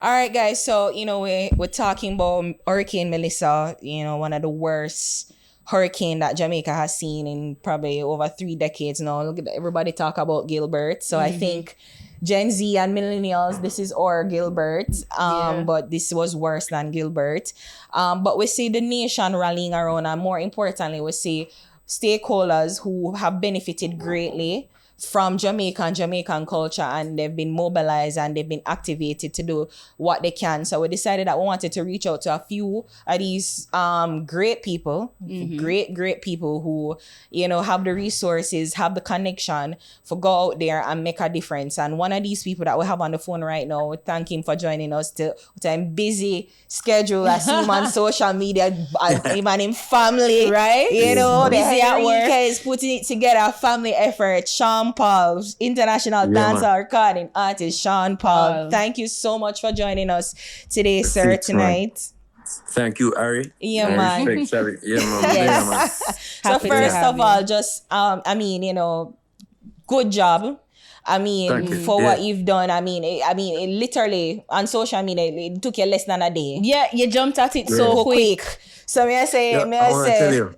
All right, guys. So, we're talking about Hurricane Melissa, one of the worst hurricane that Jamaica has seen in probably over 3 decades now. Look at everybody talk about Gilbert. So I think Gen Z and millennials, this is our Gilbert. Yeah. But this was worse than Gilbert. But we see the nation rallying around, and more importantly, we see stakeholders who have benefited greatly from Jamaica and Jamaican culture, and they've been mobilized and they've been activated to do what they can. So we decided that we wanted to reach out to a few of these great people, great people who, have the resources, have the connection for go out there and make a difference. And one of these people that we have on the phone right now, we thank him for joining us to time busy schedule. I see him on social media, even in family, Right? Busy at work. is putting it together, family effort. Sean Paul, international Yeah, man. dancer, recording artist, Sean Paul. Paul. Thank you so much for joining us today, That's sir, it, man. tonight. Thank you, Ari. Yeah, I man. respect Ari. Yeah, man. Yes. Yeah, man. So Happy to first have of you. all, just good job. Thank you. For Yeah. what you've done. It literally on social media, it took you less than a day. Yeah, you jumped at it Yeah. so quick. So may I say, Yeah, I want to tell you.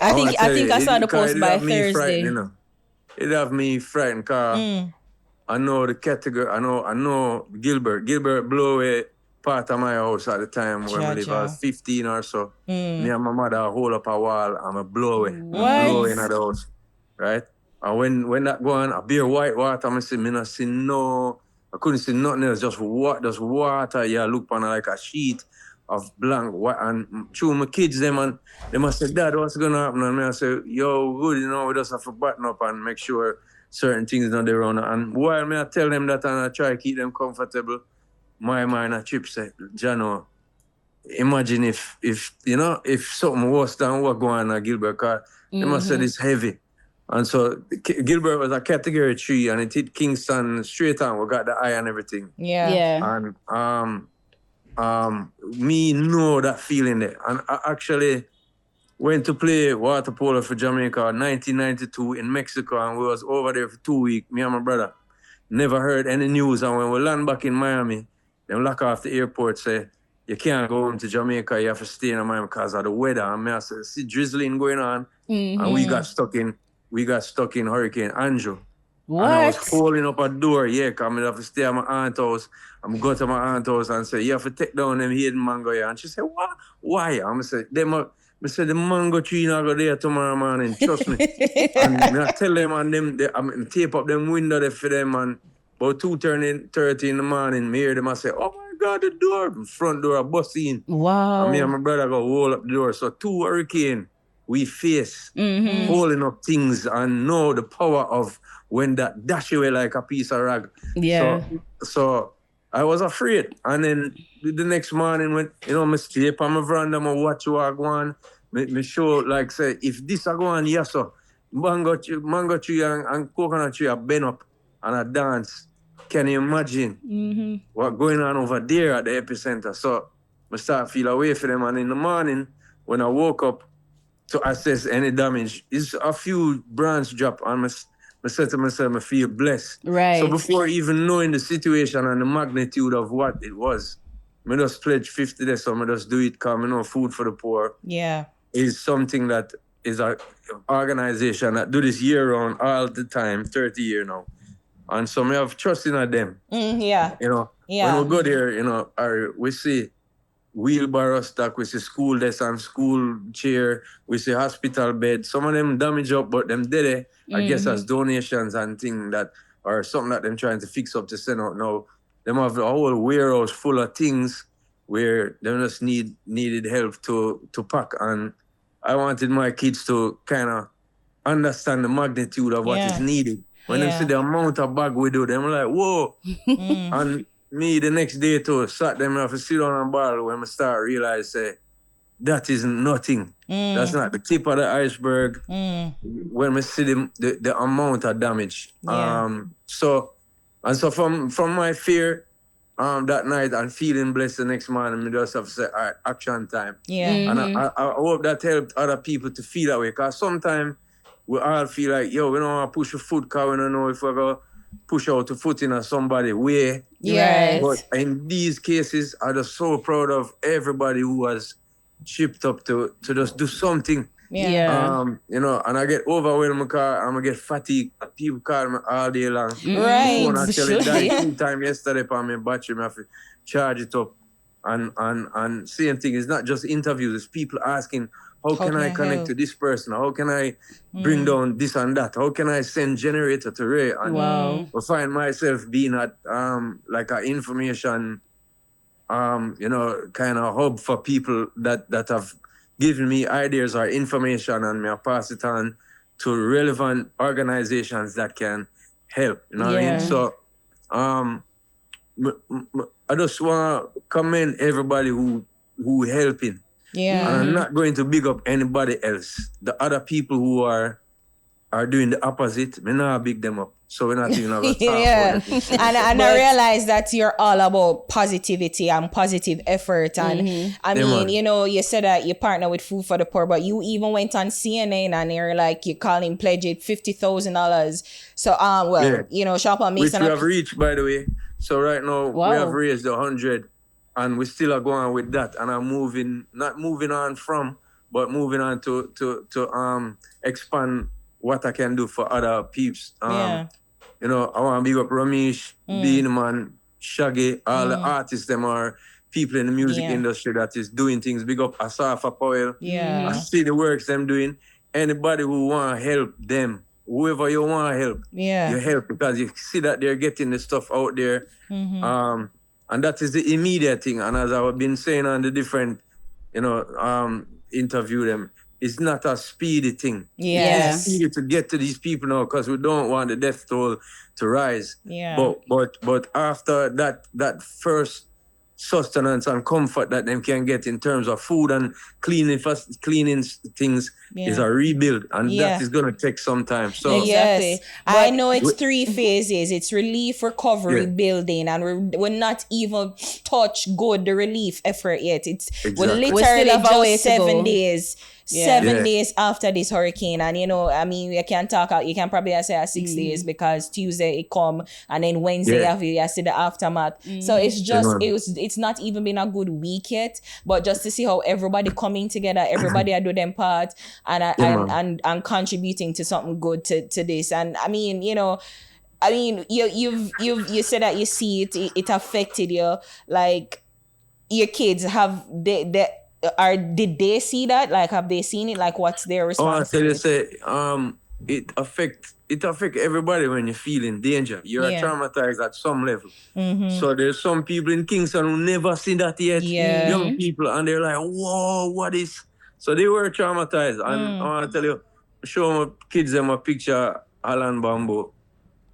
I wanna think tell I you, saw the because post it by have me frightened, Thursday. It have me frightened, cause I know the category. I know Gilbert. Gilbert blew away part of my house at the time when I live. I was 15 or so. Me and my mother hold up a wall and I blow away. What? Blow in the house, right? And when that go on, a beer white water, I see me not see no. I couldn't see nothing else. Just water. Yeah, look on like a sheet of blank. And through my kids, them must say, Dad, what's gonna happen? And I say, yo, good, we just have to button up and make sure certain things not there on. And while me I tell them that and I try to keep them comfortable, my mind a chip say, Jano, imagine if something worse than what going on at Gilbert, cause they must say it's heavy. And so Gilbert was a category 3 and it hit Kingston straight on. We got the eye and everything. Yeah. And me know that feeling there. And I actually went to play water polo for Jamaica in 1992 in Mexico, and we was over there for 2 weeks, me and my brother. Never heard any news, and when we land back in Miami, them lock off the airport, say, you can't go home to Jamaica, you have to stay in Miami because of the weather. And I say, see drizzling going on, and we got stuck in Hurricane Andrew. What? And I was holding up a door, because I have to stay at my aunt's house. I'm go to my aunt's house and say, you have to take down them hidden mango here. And she said, what? Why? I'm say, I said, the mango tree not go there tomorrow morning, trust me. And I tell them, and I tape up them window there for them, and about 2:30 in the morning, me hear them, I say, oh my God, the front door, a bus in. Wow. And me and my brother go hold up the door. So 2 hurricane we face, holding up things and know the power of when that dash away like a piece of rag. Yeah. So I was afraid. And then the next morning when, I stay up on my veranda, I watch what go on. Me show, like, say, if this are going, yes, sir. Mango tree and coconut tree are bend up and a dance. Can you imagine what going on over there at the epicenter? So I start feel away for them. And in the morning, when I woke up to assess any damage, it's a few branch drop and I said to myself, I feel blessed. Right. So before even knowing the situation and the magnitude of what it was, I just pledge 50 days, so I just do it because food for the poor is something that is an organization that do this year round all the time, 30 years now. And so I have trust in them. When we go there, we see wheelbarrow stock, we see school desk and school chair, we see hospital bed. Some of them damage up, but them dead, I guess as donations and things that are something that them trying to fix up to send out now. Them have a whole warehouse full of things where they just needed help to pack. And I wanted my kids to kind of understand the magnitude of what is needed. When they see the amount of bag we do, them like, whoa. And me the next day too, sat them have to sit on a ball when I start realize that is nothing. That's not the tip of the iceberg. When we see the amount of damage. So from my fear that night and feeling blessed the next morning, I just have to say, all right, action time. And I hope that helped other people to feel that way. Because sometimes we all feel like, yo, we don't want to push a foot because we don't know if we're going to push out the foot in somebody way. Yeah. But in these cases, I'm just so proud of everybody who has chipped up to just do something. Yeah. You know, and I get overwhelmed because I'm gonna get fatigued. People call me all day long. Right. Phone actually died 2 times yesterday for my battery. I have to charge it up. And same thing, it's not just interviews, it's people asking, how can I connect to this person? How can I bring down this and that? How can I send generator to Ray? And I find myself being at like an information you know, kind of hub for people that have given me ideas or information, and me I pass it on to relevant organizations that can help. You know what I mean? So I just want to commend everybody who helping. Yeah. And I'm not going to big up anybody else. The other people who are doing the opposite, me not big them up. So we're not even going to talk about it. And I realize that you're all about positivity and positive effort. And I mean, you know, you said that you partner with Food for the Poor, but you even went on CNN and you're like, you call him pledge it $50,000. So, you know, Shop on which we have reached, by the way. So right now we have raised 100, and we still are going with that. And I'm not moving on from, but moving on to expand what I can do for other peeps. You know, I want to big up Ramesh, Bean Man, Shaggy, all the artists, them are people in the music industry that is doing things. Big up Asafa Powell. I see the works them doing. Anybody who want to help them, whoever you want to help, you help, because you see that they're getting the stuff out there. And that is the immediate thing. And as I've been saying on the different, you know, interview them, it's not a speedy thing. It's easy to get to these people now because we don't want the death toll to rise. But after that first sustenance and comfort that them can get in terms of food and cleaning things is a rebuild, and that is going to take some time. So I know it's 3 phases. It's relief, recovery, building, and we're not even touch the relief effort yet. We're literally just 7 days. 7 days after this hurricane, and you know, I mean, you can probably say 6 days, because Tuesday it come, and then Wednesday you see the aftermath. So it's just it's not even been a good week yet, but just to see how everybody coming together, everybody are doing them part, and contributing to something good to this. And I mean, you know, you said that you see it affected you, like your kids did they see that? Like, have they seen it? Like, what's their response? I tell you, it affect everybody when you're feeling danger. You're traumatized at some level. So there's some people in Kingston who never seen that yet. Young people, and they're like, whoa, what is? So they were traumatized. And I want to tell you, show my kids them a picture, Alan Bamboo.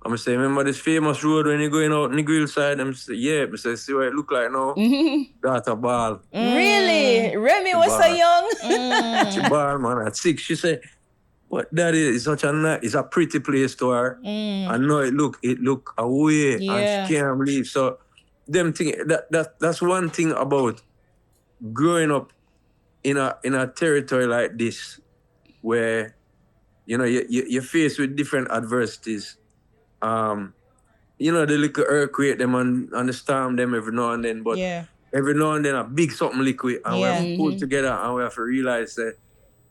I'm going to say, remember this famous road when you're going out on the grill side? I'm say, yeah. I say, see what it look like now? That's a ball. Really? Remy was so young? She ball, man, at 6. She said, what that is such a nice, it's a pretty place to her. I know it look away, and she can't believe. So them thing, that's one thing about growing up in a territory like this, where, you know, you're faced with different adversities. You know, the little earthquake them and the storm them every now and then, but every now and then a big something liquid, and we have to pull together, and we have to realize that,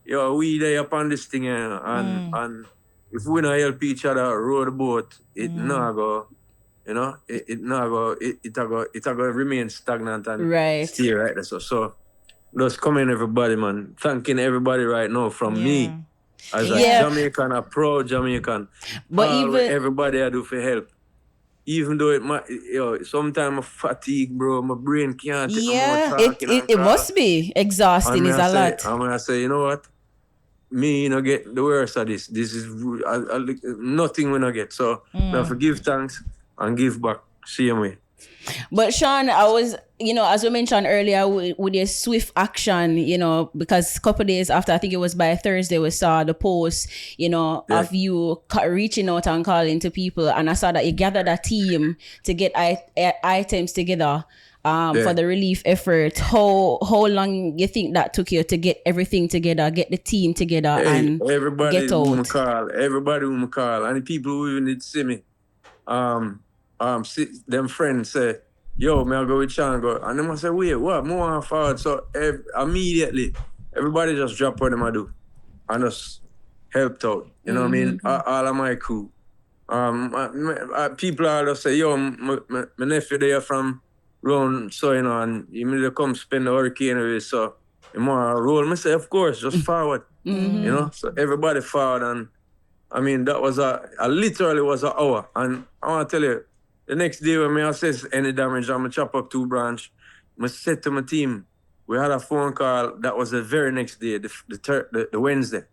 yo, we there upon this thing, and if we not help each other row the boat, it not go, you know, it go remain stagnant and stay right there. So just commend everybody, man. Thanking everybody right now from me as a Jamaican, a proud Jamaican. But even everybody I do for help. Even though it might, sometimes I'm fatigued, bro. My brain can't take no more talking. It must be exhausting. It's a lot. I'm gonna say, you know what? Me, you know, get the worst of this. This is nothing when I get. So I have to give thanks and give back. Same way. But Sean, I was, you know, as we mentioned earlier, with your swift action, you know, because a couple of days after, I think it was by Thursday, we saw the post, you know, of you reaching out and calling to people. And I saw that you gathered a team to get items together for the relief effort. How long you think that took you to get everything together, get the team together, and everybody get out? Everybody who call, and the people who even did see me. them friends say, yo, may I go with Sean? Go. And them I say, wait, what? More on forward. So immediately, everybody just drop what them I do. And just helped out. You know what I mean? All of my crew. People are just say, yo, my nephew there from round, so you know, and you need to come spend the hurricane away, so you more roll. I say, of course, just forward. You know? So everybody forward, and I mean that was literally was an hour. And I wanna tell you, the next day when I assess any damage, I'm gonna chop up 2 branch. I said to my team, we had a phone call that was the very next day, the Wednesday.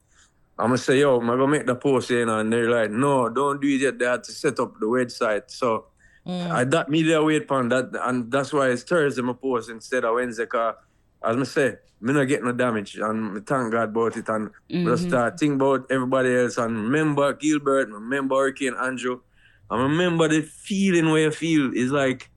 I'm gonna say, yo, I'm gonna make the post, you know, and they're like, no, don't do it yet. They had to set up the website. So I that media wait upon that, and that's why it's Thursday my post instead of Wednesday, cause as I say, me not get no damage, and I thank God about it, and just start think about everybody else, and remember Gilbert, remember Hurricane Andrew, and remember the feeling where you feel is like,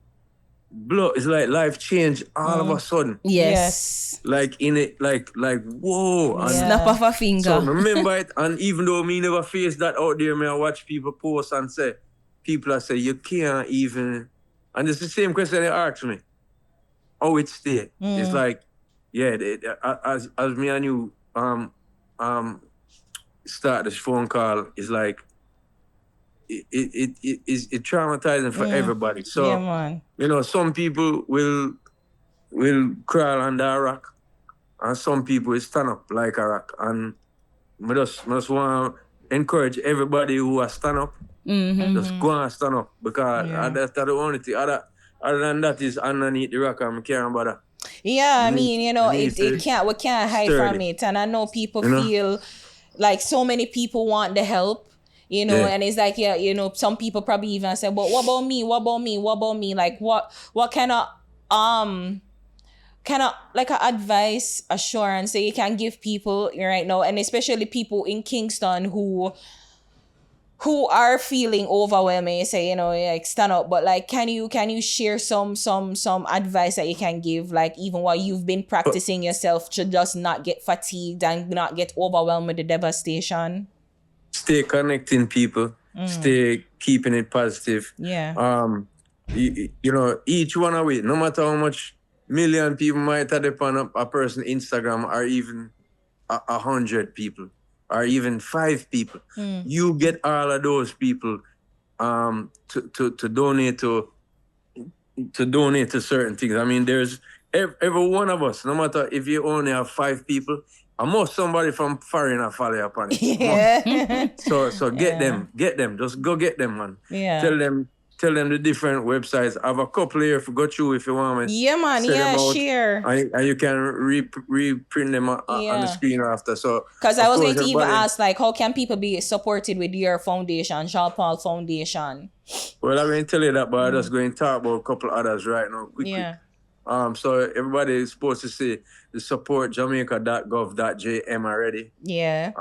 blood, it's like life change all of a sudden. Yes. Like in it, like whoa. And snap of a finger. so remember it, and even though me never face that out there, me I watch people post and say, people are say you can't even, and it's the same question they ask me. How it stay? It's like, yeah, as me and you start this phone call, it's like it traumatizing for everybody. So you know, some people will crawl under a rock, and some people will stand up like a rock. And I just want to encourage everybody who has stand up, just go and stand up, because that's the only thing. Other than that is underneath the rock, and I can't bother. Yeah, I mean, you know, we can't hide from it. And I know people feel like so many people want the help. You know, and it's like, yeah, you know, some people probably even say, but what about me? What about me? What about me? Like, what kind of like a advice, assurance that you can give people right now, and especially people in Kingston who are feeling overwhelming, say, you know, like stand up, but like can you share some advice that you can give, like even while you've been practicing yourself, to just not get fatigued and not get overwhelmed with the devastation? Stay connecting people, stay keeping it positive. Yeah. You know, each one of it, no matter how much million people might have upon a person Instagram, or even 100 people, or even 5 people, you get all of those people to donate to certain things. I mean, there's every one of us, no matter if you only have 5 people, almost somebody from foreign follow upon it. Yeah. So get them. Just go get them, man. Yeah. Tell them the different websites. I have a couple here if you go through if you want me. Yeah, man. Yeah, share. And you can reprint them on the screen after. So because I was going to even ask, like, how can people be supported with your foundation, Jean Paul Foundation? Well, I'm going to tell you that, but I'm just going to talk about a couple others right now, quick. So everybody is supposed to see the support jamaica.gov.jm already. Yeah.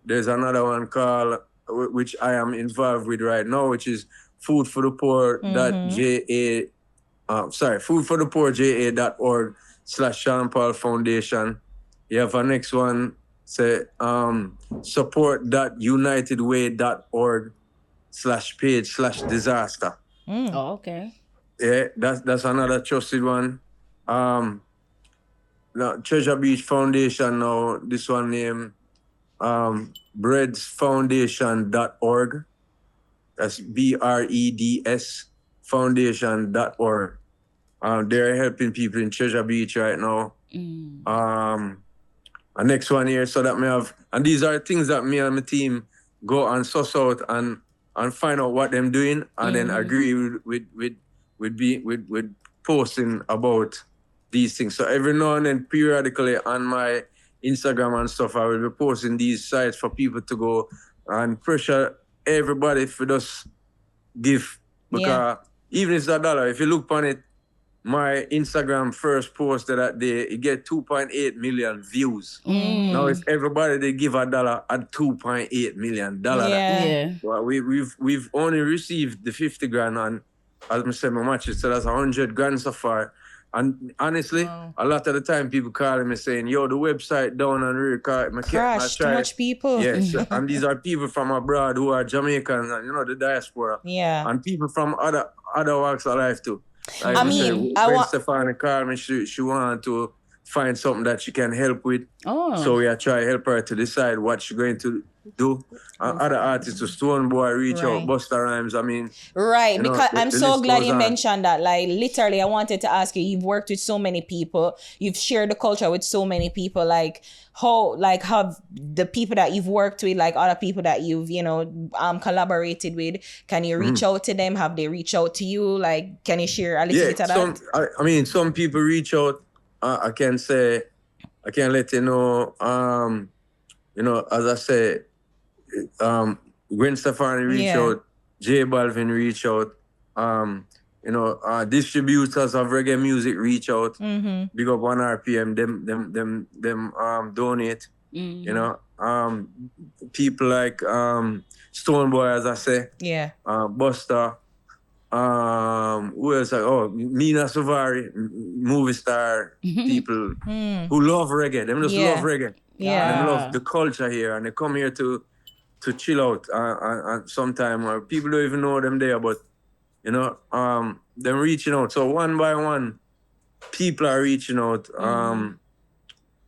There's another one called, which I am involved with right now, which is foodforthepoor.ja.org/Sean Paul Foundation. You have a next one, say support.unitedway.org/page/disaster. Oh, okay. Yeah, that's another trusted one. Now, Treasure Beach Foundation now, this one named breadsfoundation.org. That's BREDS foundation.org. They're helping people in Treasure Beach right now. And next one here, so that me have, and these are things that me and my team go and suss out and find out what them doing, and then agree with posting about these things. So every now and then, periodically on my Instagram and stuff, I will be posting these sites for people to go and pressure everybody for just give. Because even if it's $1, if you look on it, my Instagram first post that day, it get 2.8 million views. Now if everybody they give $1 at 2.8 million dollars, well, we've only received the 50 grand, and as I said, my matches, so that's 100 grand so far. And honestly, a lot of the time people calling me saying, yo, the website down and record. Crash, too much people. Yes, and these are people from abroad who are Jamaican, and, you know, the diaspora. Yeah. And people from other walks of life too. Like I mean, when Stephanie called me, she wanted to find something that she can help with. Oh. So we are trying to help her to decide what she's going to do. Other artists, to Stone Boy, reach out, Busta Rhymes, I mean. Right, because I'm so glad you on. mentioned that. Like, literally, I wanted to ask you, you've worked with so many people, you've shared the culture with so many people, like, how, like, have the people that you've worked with, like, other people that you've, you know, collaborated with, can you reach out to them? Have they reached out to you? Like, can you share a little bit of that? I mean, some people reach out. I can let you know, you know, as I say, Gwen Stefani reach out, J Balvin reach out, you know, distributors of reggae music reach out, big up 1RPM, them donate, you know, people like Stone Boy, as I say, Busta, who else? Mina Savari, movie star people who love reggae. Them just love reggae. Yeah. Them love the culture here, and they come here to chill out. And sometime people don't even know them there, but you know, them reaching out. So one by one, people are reaching out,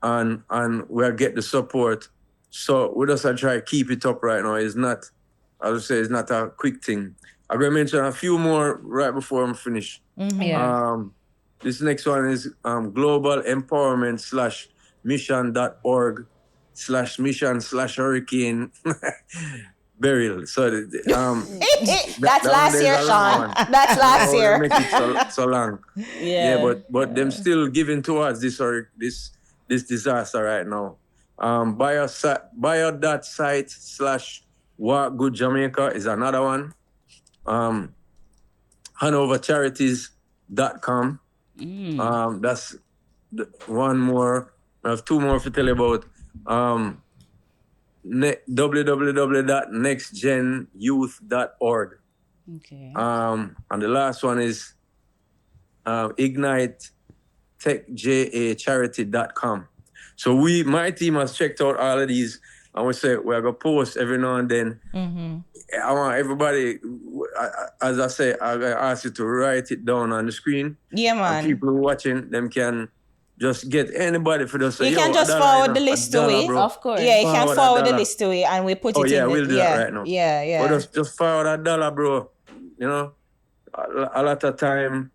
and we'll get the support. So we just try to keep it up right now. It's not, I would say, it's not a quick thing. I'm going to mention a few more right before I'm finished. This next one is global empowerment /mission.org/mission/hurricane burial. So that's last year, Sean. That's last year. Make it so long. Yeah, but them still giving towards this disaster right now. bio.site/walkgooodjamaica is another one. HanoverCharities.com. That's one more. I have two more to tell you about. www.nextgenyouth.org. Okay. And the last one is ignitetechjacharity.com. So my team has checked out all of these, and we say we're going to post every now and then. I want everybody, as I say, I'm going to ask you to write it down on the screen. Yeah, man. And people watching, them can just get anybody for this. You can just forward the list away. Of course. Yeah, you can forward the list away, and we put it in. We'll do that right now. Yeah. But just forward $1, bro. You know, a lot of time,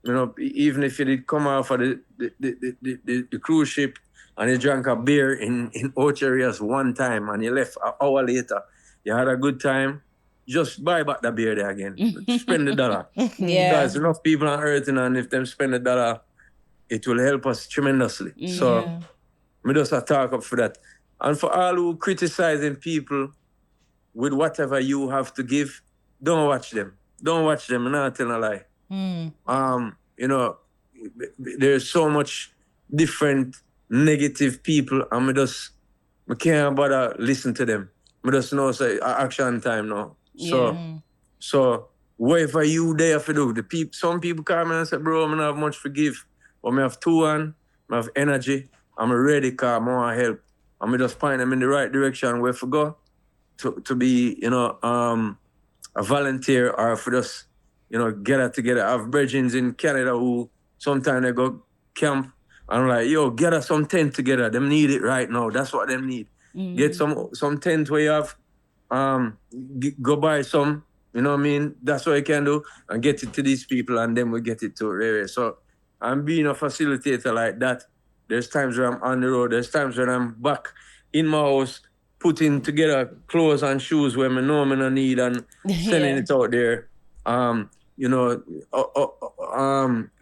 you know, even if you did come off of the cruise ship and you drank a beer in Ocherias one time and you left an hour later, you had a good time, just buy back the beer there again. Spend $1. Because enough people are hurting, and if them spend $1, it will help us tremendously. So, me just talk up for that. And for all who criticizing people with whatever you have to give, don't watch them. Don't watch them, not tell a lie. You know, there's so much different negative people, and me can't bother listen to them. Me just know say action time now. So whatever you there for do, some people come and say, bro, I don't have much to give. But I have two and I have energy. I'm ready because I want help. And I just point them in the right direction where to go to be, you know, a volunteer, or for just, you know, get it together. I have brethren in Canada who sometimes they go camp, and I'm like, yo, get us some tent together. Them need it right now. That's what them need. Get some tent where you have, go buy some, you know what I mean? That's what I can do, and get it to these people, and then we get it to Rere. So I'm being a facilitator like that. There's times where I'm on the road. There's times when I'm back in my house, putting together clothes and shoes where I know I don't need, and sending it out there. You know,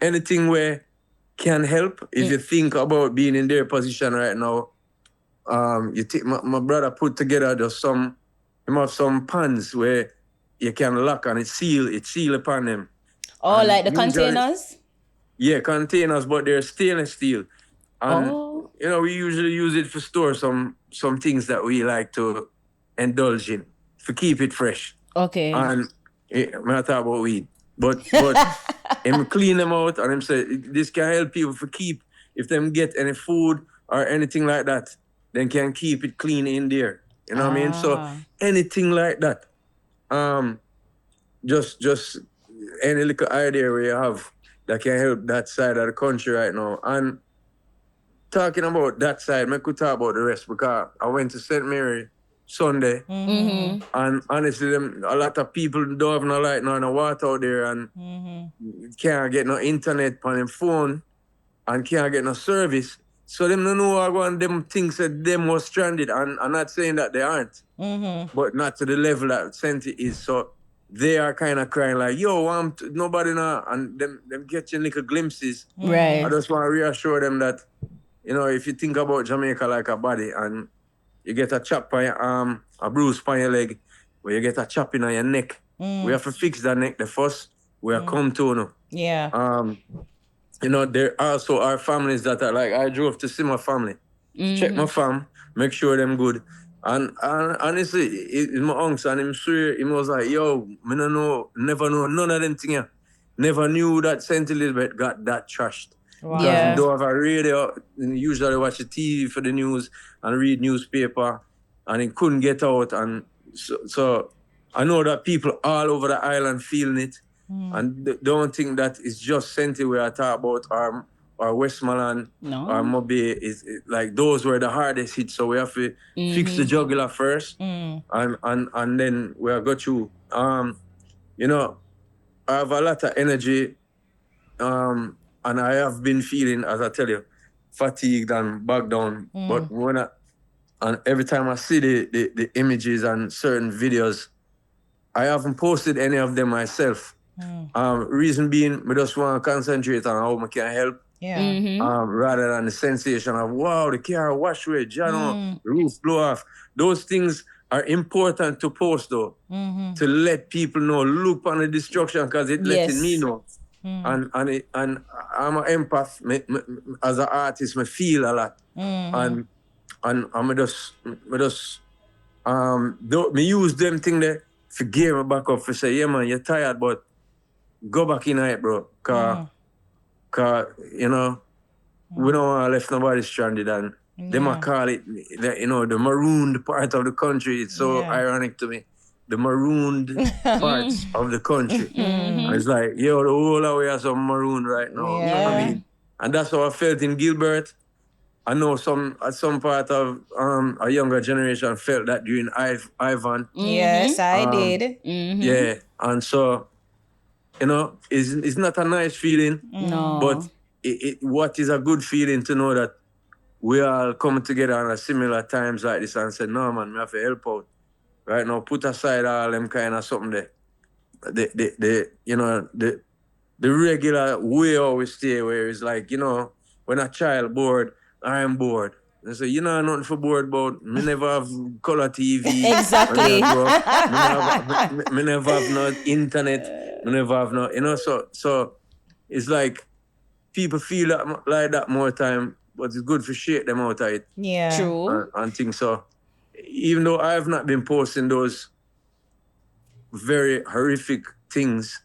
anything where can help. If you think about being in their position right now, you think my brother put together just him have some pans where you can lock and it seal upon them. Oh, and like the containers? Yeah, containers, but they're stainless steel. And you know, we usually use it for store some things that we like to indulge in, to keep it fresh. Okay. And I'm not talking about weed. But him clean them out and him say, this can help people to keep, if them get any food or anything like that, then can keep it clean in there. You know what I mean? So anything like that. Just any little idea where you have that can help that side of the country right now. And talking about that side, I could talk about the rest because I went to St. Mary Sunday, and honestly, a lot of people don't have no light, no water out there, and can't get no internet on them phone, and can't get no service. So them don't know how one them things that them was stranded, and I'm not saying that they aren't, but not to the level that Senti is. So they are kind of crying like, yo, nobody know, and them getting little glimpses. Right. I just want to reassure them that, you know, if you think about Jamaica like a body and you get a chop on your arm, a bruise on your leg, or you get a chop in on your neck, we have to fix that neck the first. We are come to know. Yeah. You know, there also are families that are like, I drove to see my family, check my fam, make sure them good. And honestly, it's my uncle, and him swear, he was like, yo, me no know, never know none of them things. Never knew that St. Elizabeth got that trashed. Wow. Because we don't have a radio, usually watch the TV for the news and read newspaper, and it couldn't get out. And so I know that people all over the island feeling it, and don't think that it's just Senti we are talking about, or Westmoreland, or Mobi. Is like those were the hardest hits. So we have to fix the jugular first, and then we'll go through. You know, I have a lot of energy, and I have been feeling, as I tell you, fatigued and bogged down. But and every time I see the images and certain videos, I haven't posted any of them myself. Reason being, I just want to concentrate on how I can help. Yeah. Rather than the sensation of, wow, the car wash away, the roof blow off. Those things are important to post though, to let people know, look on the destruction, because it letting me know. And I'm an empath. As an artist, I feel a lot. And I just me use them thing there to gear me back up to say, yeah man, you're tired, but go back in it, bro. Cause you know, we don't want to left nobody stranded, and they might call it you know, the marooned part of the country. It's so ironic to me. The marooned parts of the country. And it's like, yo, the whole of we are some maroon right now. You know what I mean? And that's how I felt in Gilbert. I know some part of a younger generation felt that during Ivan. Yes, I did. Yeah, and so, you know, it's not a nice feeling. No. But what is a good feeling to know that we all come together on a similar times like this and say, no man, we have to help out. Right now, put aside all them kind of something there. You know, the regular way always stay where it's like, you know, when a child bored, I'm bored. And so, you know, nothing for bored about. Me never have color TV. Exactly. Me never have no internet. Me never have no, you know, so it's like people feel like that more time, but it's good to shake them out of it. Yeah. True. And things so. Even though I have not been posting those very horrific things,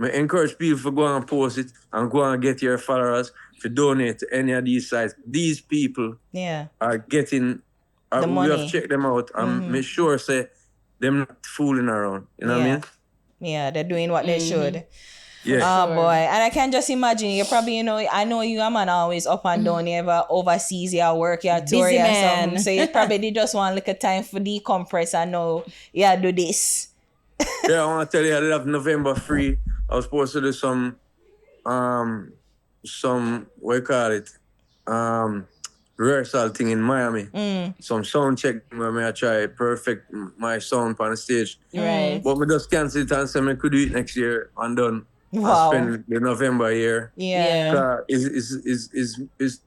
I encourage people to go and post it and go and get your followers to donate to any of these sites. These people are getting, the money. We have checked them out and make sure say them not fooling around. You know what I mean? Yeah, they're doing what they should. Yeah. Oh boy. And I can just imagine, you probably, you know, I know you a man always up and down, you ever overseas, you work, you tour, Busy you man. something. So you probably did just want like a time for decompress and know, do this. Yeah, I want to tell you, I did have November free. I was supposed to do some, what you call it, rehearsal thing in Miami. Some sound check where I try perfect my sound on the stage. Right. But I just cancel it and say I could do it next year and done. Wow. I spend the November here. Yeah. Is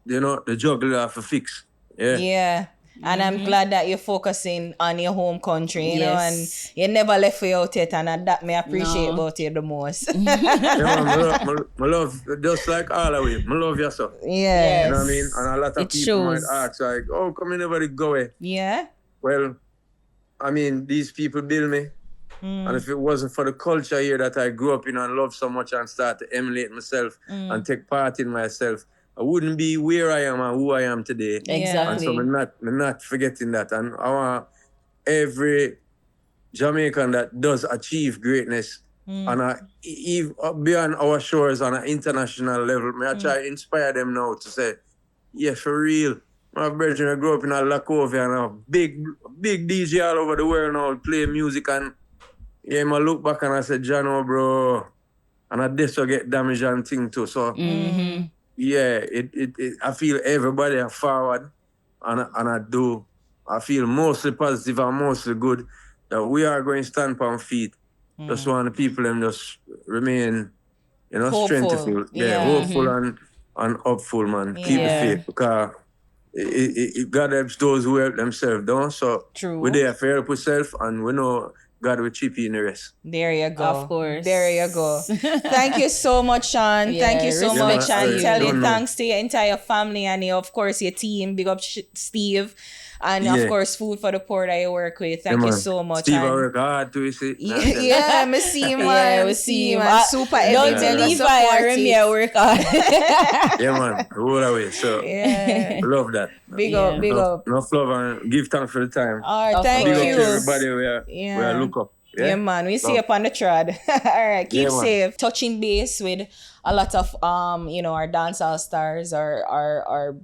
you know, the juggle I have to fix. Yeah. Yeah. And I'm glad that you're focusing on your home country, you know, and Yes. you never left you out yet, and that me appreciate about you the most. Yeah, man, I love, just like all of you, I love you so. Yeah. You know what I mean? And a lot of It people shows. might ask, like, oh, come you never go away? Yeah. Well, I mean, these people build me. And if it wasn't for the culture here that I grew up in and love so much and start to emulate myself and take part in myself, I wouldn't be where I am and who I am today. Exactly. And so I'm not forgetting that. And I want every Jamaican that does achieve greatness on beyond our shores on an international level, I try to inspire them now to say, yeah, for real. My brethren, I grew up in a Lakovia and a big DJ all over the world now, play music, and I look back and I said, Jano, bro, and I just get damaged and thing too. So yeah, I feel everybody are forward, and I feel mostly positive and mostly good that we are going to stand on feet. Just want the people them just remain, strengthful. Yeah, hopeful and hopeful, man. Keep the faith, because God helps those who help themselves, don't? So we're there for help ourselves, and we know God will chip you in the rest. There you go. Of course. There you go. Thank you so much, Sean. Thank you so much. And tell your thanks to your entire family and of course, your team. Big up Steve. And of course, Food for the Poor that you work with. Thank you so much. Steve, I work hard to see. Yeah, I see him, man. We see him. Super Don't leave I Remy, I work hard. Yeah, man. Roll away. So, love that. Big up. Enough love and give thanks for the time. All right, thank you. Big up to everybody where look up. Yeah, man. We see you up on the trad. All right, keep safe. Touching base with a lot of our dancehall stars, our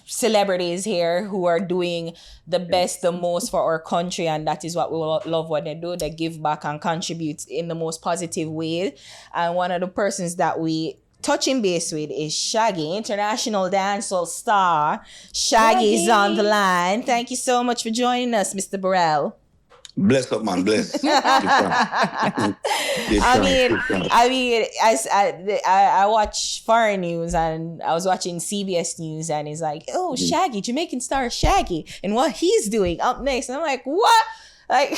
celebrities here who are doing the best, the most for our country, and that is what we love what they do. They give back and contribute in the most positive way. And one of the persons that we touching base with is Shaggy, international dancehall star. Shaggy is on the line. Thank you so much for joining us, Mr. Burrell. Bless up, man. Bless. I watch foreign news, and I was watching CBS News, and it's like, oh, Shaggy, Jamaican star Shaggy, and what he's doing up next. And I'm like, what? Like,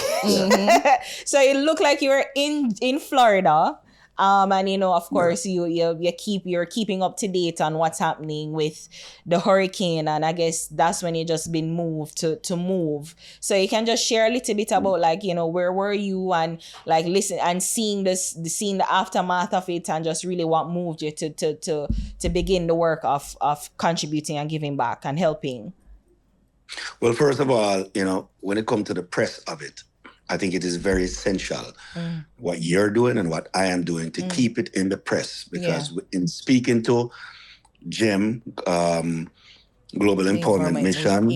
so it looked like you were in Florida. And of course, you're keeping up to date on what's happening with the hurricane, and I guess that's when you just been moved to move. So you can just share a little bit about where were you, and listen and seeing the aftermath of it, and just really what moved you to begin the work of contributing and giving back and helping. Well, first of all, when it comes to the press of it, I think it is very essential what you're doing and what I am doing to keep it in the press, because in speaking to GEM, Global Empowerment Mission,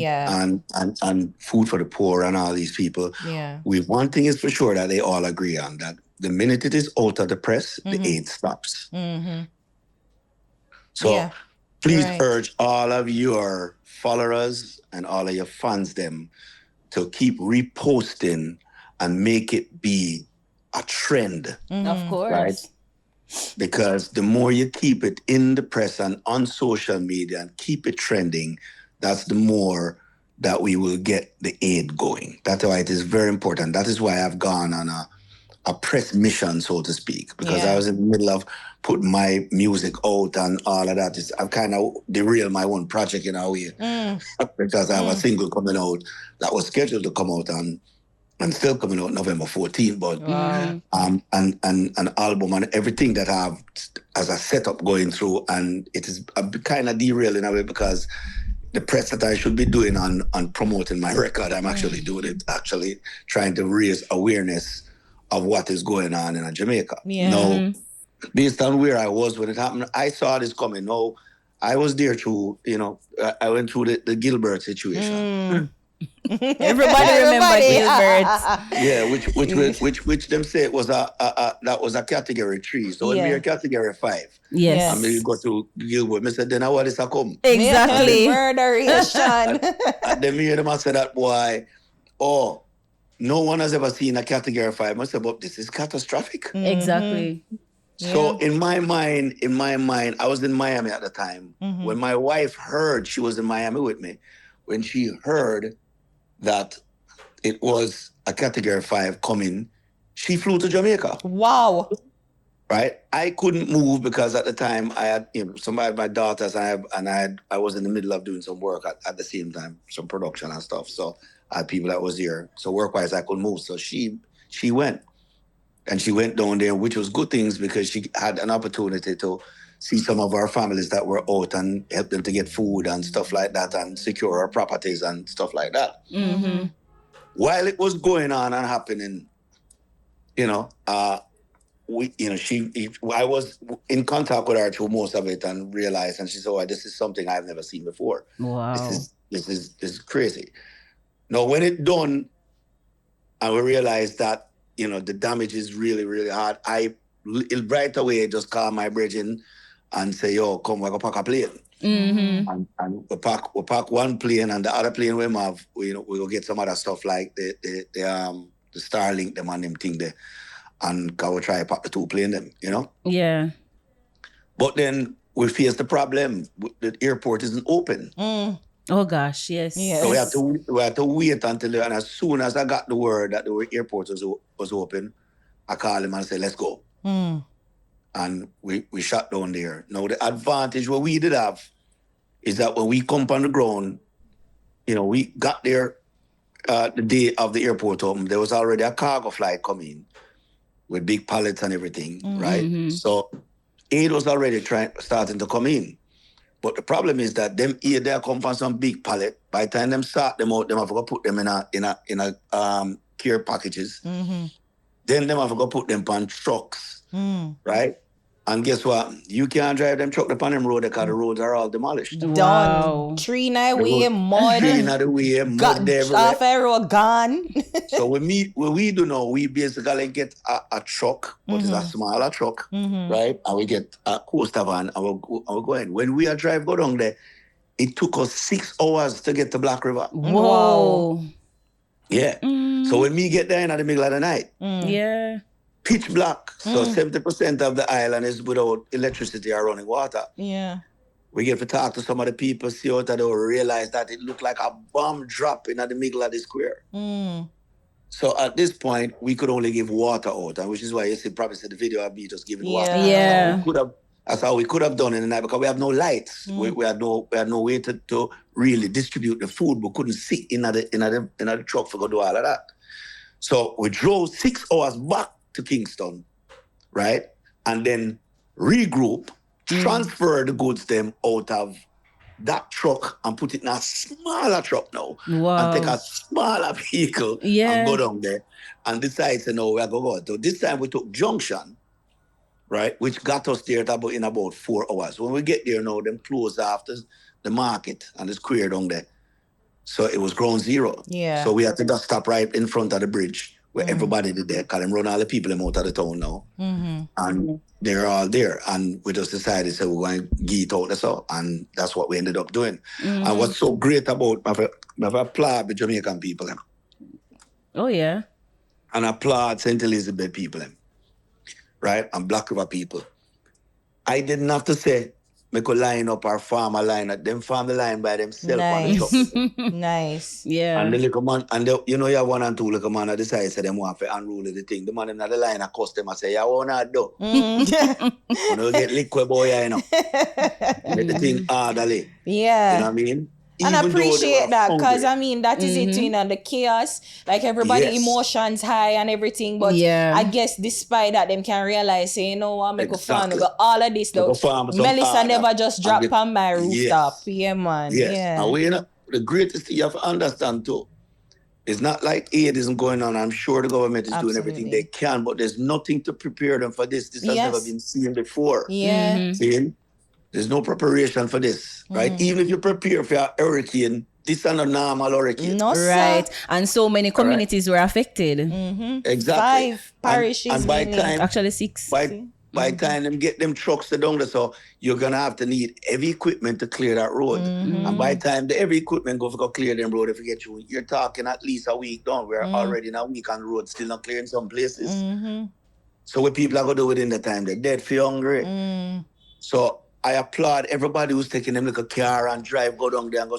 and Food for the Poor and all these people, one thing is for sure that they all agree on, that the minute it is out of the press, the aid stops. So please urge all of your followers and all of your fans to keep reposting and make it be a trend. Of course. Right? Because the more you keep it in the press and on social media and keep it trending, that's the more that we will get the aid going. That's why it is very important. That is why I've gone on a press mission, so to speak, because I was in the middle of putting my music out and all of that. I've kind of derailed my own project in a way, because I have a single coming out that was scheduled to come out and still coming out November 14th, but and an album and everything that I have as a setup going through, and it is kind of derailed in a way, because the press that I should be doing on promoting my record, I'm actually doing it, trying to raise awareness of what is going on in Jamaica. Now, based on where I was when it happened, I saw this coming. No, I was there through, I went through the Gilbert situation. Everybody remember Gilbert. Yeah, which them say it was that was a category 3. So when we are category 5. Yes. And you go to Gilbert, I said, then how is that come? Exactly. Murderation. And then me and them said that, boy, no one has ever seen a category 5. I said, but this is catastrophic. Exactly. So in my mind, I was in Miami at the time. When my wife heard, she was in Miami with me, when she heard that it was a category 5 coming, she flew to Jamaica. Wow. Right? I couldn't move because at the time I had, some of my daughters, I was in the middle of doing some work at the same time, some production and stuff. So I had people that was here. So work-wise, I couldn't move. So she she went. And she went down there, which was good things because she had an opportunity to see some of our families that were out and help them to get food and stuff like that and secure our properties and stuff like that. Mm-hmm. While it was going on and happening, you know, I was in contact with her through most of it and realized, and she said, "Oh, this is something I've never seen before. Wow. This is crazy." Now, when it done, and we realized that, you know, the damage is really, really hard, I right away just call my brethren and say, "Yo, come, we're gonna pack a plane." Mm-hmm. And we pack one plane, and the other plane we have, we go get some other stuff like the Starlink, them and them thing there, and go try to pack the two plane them, you know. Yeah. But then we face the problem: the airport isn't open. Oh gosh, yes. So we had to wait until, and as soon as I got the word that the airport was open, I called him and said, "Let's go." And we shut down there. Now the advantage what we did have is that when we come on the ground, you know, we got there the day of the airport open, there was already a cargo flight coming with big pallets and everything, right? So aid was already starting to come in. But the problem is that them aid they come from some big pallet. By the time them start them out, them have to put them in a care packages. Then them have to put them on trucks, right? And guess what? You can't drive them truck upon them road because the roads are all demolished. Done. Tree in the way, mud. Tree in the way, mud everywhere. Half a road gone. So what we do now, we basically get a truck, but it's a smaller truck, right? And we get a coaster van and we'll go in. When we are go down there, it took us 6 hours to get to Black River. Whoa. Yeah. So when we get there in the middle of the night, Yeah. pitch black. So 70% of the island is without electricity or running water. Yeah. We get to talk to some of the people, see out there, realize that it looked like a bomb drop in the middle of the square. So at this point, we could only give water out, and which is why you see probably the video of me just giving water. Yeah. That's how we could have done it in the night because we have no lights. We had no way to really distribute the food. We couldn't sit in the truck for go do all of that. So we drove 6 hours back to Kingston, right? And then regroup, transfer the goods them out of that truck and put it in a smaller truck now. Wow. And take a smaller vehicle and go down there and decide to know where to go. So this time we took Junction, right? Which got us there in about 4 hours. When we get there now, them close after the market and the square down there. So it was ground zero. Yeah. So we had to just stop right in front of the bridge where everybody did there, because them run all the people out of the town now. And they're all there. And we just decided, so we're going to get out this out. And that's what we ended up doing. And what's so great about, I applaud the Jamaican people. Oh, yeah. And applaud St. Elizabeth people, right? And Black River people. I didn't have to say, we could line up our farmer line up. Them farm the line by themselves on the truck. Nice. Yeah. And the little man, and you know you have 1 and 2 little man that decide say them want to unrule the thing. The man in the line accost them and say, "Yeah, what not do?" You know, get liquid boy, you know. Get the thing orderly. Yeah. You know what I mean? And I appreciate that, because I mean that is it, you know, the chaos, like everybody emotions high and everything, but I guess despite that, them can realize, say, you know what, make a farm, but all of this though, Melissa never just dropped on my rooftop. Yeah, man. Yes. Yeah. And we, you know, the greatest thing you have to understand too, it's not like aid isn't going on. I'm sure the government is doing everything they can, but there's nothing to prepare them for this. This has never been seen before. Yeah. See? There's no preparation for this, right? Even if you prepare for a hurricane, this is not a normal hurricane. No, right. sir. And so many communities were affected. Exactly. 5 parishes. And by time, actually 6. By time them get them trucks to down there, so you're gonna have to need heavy equipment to clear that road. And by the time the heavy equipment go clear them road, if you get you, you're talking at least a week down. We're already in a week on the road, still not clear in some places. So what people are gonna do within the time, they're dead for hungry. So I applaud everybody who's taking them like a car and drive, go down there and go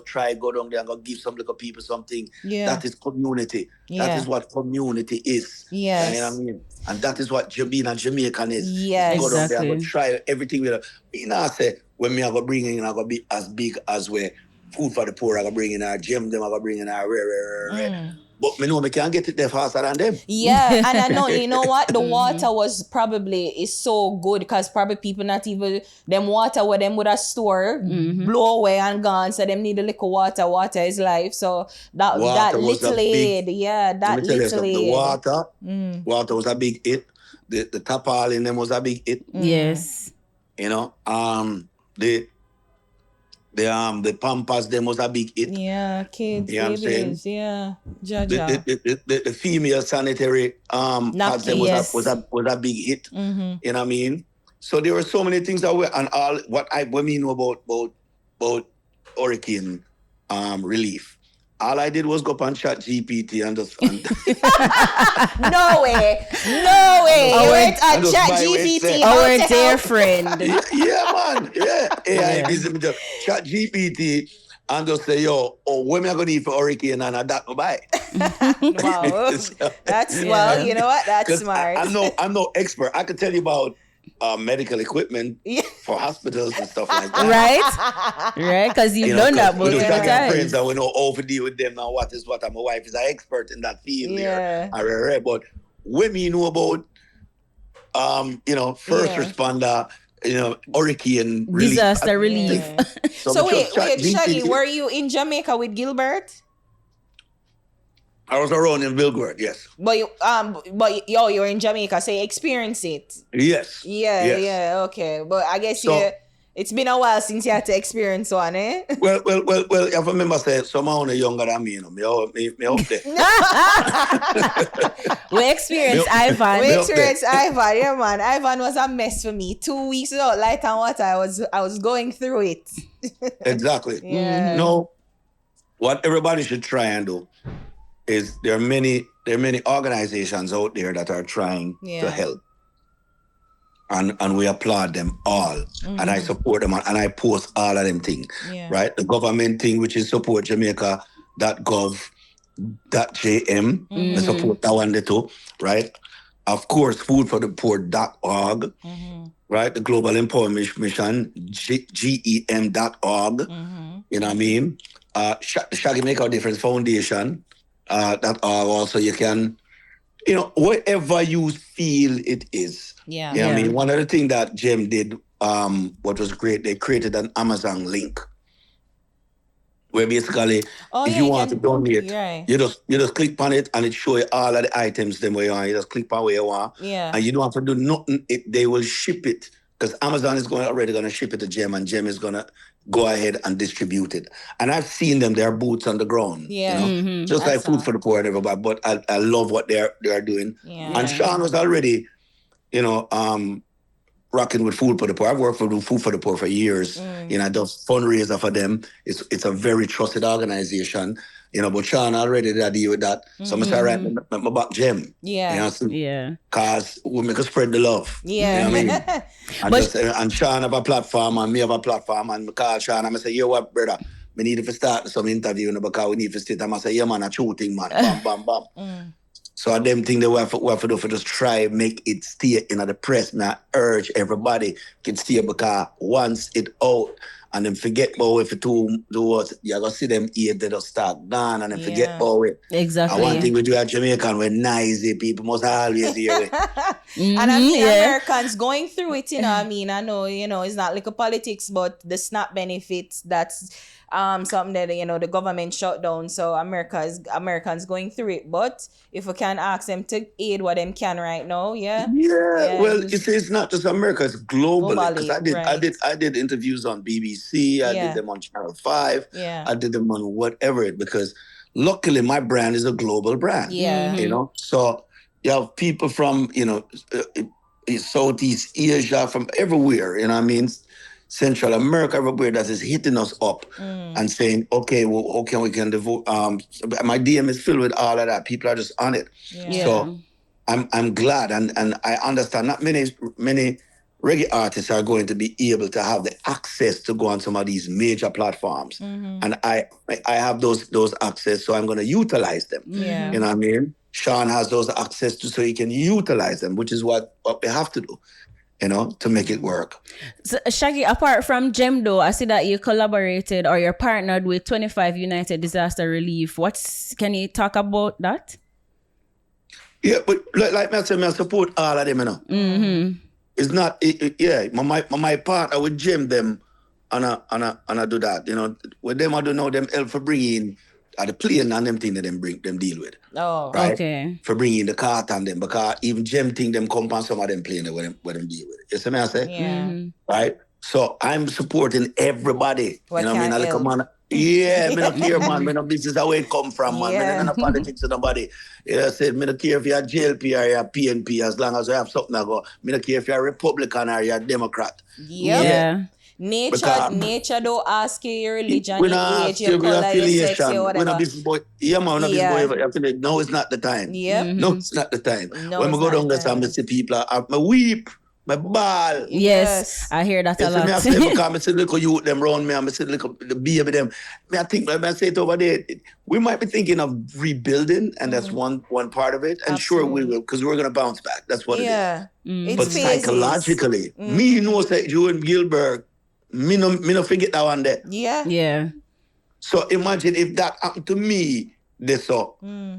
down there and go give some little people something. That is community. That is what community is. Yes. You know what I mean? And that is what being a Jamaican is. Yes. Go down there and go try everything with it. You know, I say, when me I go bring in, I go be as big as where food for the poor, I go bring in our gym, them I go bring in our But me know me can't get it there faster than them. Yeah, and I know, you know what? The water is so good because probably people not even, them water where them would have store, blow away and gone, so them need a little water. Water is life. So that little aid, that little aid. The water was a big hit. The tapal in them was a big hit. Yes. You know, the pampas them was a big hit. Yeah, kids, you know babies, yeah. Jaja. The female sanitary pads them was a big hit. You know what I mean? So there were so many things that were, and all what we know about hurricane relief. All I did was go up and chat GPT and just... No way. You went on chat GPT. Our dear friend. Yeah, man. Yeah. AI busy me just chat GPT and just say, yo, when am I going to eat for hurricane and I don't buy? Wow. That's, well, you know what? That's smart. I'm no expert. I can tell you about medical equipment for hospitals and stuff like that. Right, because you've done that multiple times. Friends that we know how to deal with them now. What is what? And my wife is an expert in that field there. But when we know about, first responder, hurricane disaster relief. So wait, Shaggy, were you in Jamaica with Gilbert? I was around in Vilgord, yes. But you're in Jamaica, so you experienced it. Yes. Yeah, okay. But I guess it's been a while since you had to experience one, eh? Well, if I remember saying someone younger than me, me out there. We experienced Ivan. Yeah, man. Ivan was a mess for me. 2 weeks without light and water, I was going through it. Exactly. Yeah. No, what everybody should try and do is there are many organizations out there that are trying to help. And we applaud them all. And I support them and I post all of them things. Right? The government thing, which is supportjamaica.gov.jm. I support that one too, right? Of course, foodforthepoor.org. Right? The Global Empowerment Mission, GEM.org. You know what I mean? Shaggy Make Our Difference Foundation. That also you can, whatever you feel it is. Yeah. You know what I mean? One of the things that Jem did, what was great, they created an Amazon link where basically, if you want to donate, you just click on it and it show you all of the items them where you want. You just click on where you want. Yeah. And you don't have to do nothing. They will ship it because Amazon is already going to ship it to Jem and Jem is going to go ahead and distribute it. And I've seen them, their boots on the ground. Yeah. Just like Food for the Poor and everybody. But I love what they are doing. Yeah. And Sean was already, rocking with Food for the Poor. I've worked for Food for the Poor for years. I do fundraiser for them. It's a very trusted organization. But Sean already did a deal with that. So I'm saying, right, my back Jem. Yeah. Because we make us spread the love. Yeah. You know what I mean? And Sean have a platform and me have a platform and I call Sean and I say, yo, what, brother? We need to start some interview because we need to sit and I say, yeah, man, a shooting, man. Bam, bam, bam. So them thing they have to do for just try make it stay in the press. Now urge everybody can stay because once it out and then forget about if it do what you're gonna see them eat, they just start gone and then forget about it. Exactly. And one thing we do at Jamaica, we're nice, people must always hear it. And I mean Americans going through it, I mean, I know, it's not like a politics, but the SNAP benefits, that's something that the government shut down. So Americans going through it. But if we can ask them to aid what them can right now, well, it's not just America, it's globally. Because I did interviews on BBC, I did them on Channel 5, I did them on whatever because luckily my brand is a global brand. So you have people from Southeast Asia, from everywhere, you know what I mean? Central America, everywhere that is hitting us up and saying, okay, well, okay, we can devote. My DM is filled with all of that. People are just on it. So I'm glad and I understand not many reggae artists are going to be able to have the access to go on some of these major platforms. And I have those access, so I'm going to utilize them. You know what I mean? Sean has those access to, so he can utilize them, which is what we have to do. to make it work. So, Shaggy, apart from Gem though, I see that you collaborated or you're partnered with 25 United Disaster Relief. Can you talk about that? Yeah, but like I said, I support all of them, Mm-hmm. It's not, my partner with Jim them, and I do that, with them I don't know them help for bringing the plane and them thing that them deal with. Oh, right? Okay. For bringing the cart and them, because even Jim thing them come on some of them plane where them deal with it. You see me I say? yeah. Mm-hmm. Right? So I'm supporting everybody. What I mean? I like a help. man. Yeah, me not care, man. Me no business where it come from, man. Me no politics to nobody. I said, me no care if you're JLP or you're PNP, as long as you have something to go. Me no care if you're a Republican or you're a Democrat. Yep. Yeah. Nature don't ask you your religion, we your not age, your color, your sex, your We're not whatever. business boy. Yeah, man, we're not business boy. Affiliate. No, it's not the time. Yep. No, it's not the time. No, when we it's go not down the there, I time. see people, I weep, my ball. Yes, I hear that a lot. I say, because I see little youth them around me, I see little the baby them. I think, like I say it over there, we might be thinking of rebuilding, and that's one part of it. And sure we will, because we're going to bounce back. That's what it is. It's But phases. psychologically, me say you in Gilbert, me no forget that one there. Yeah. Yeah. So imagine if that happened to me,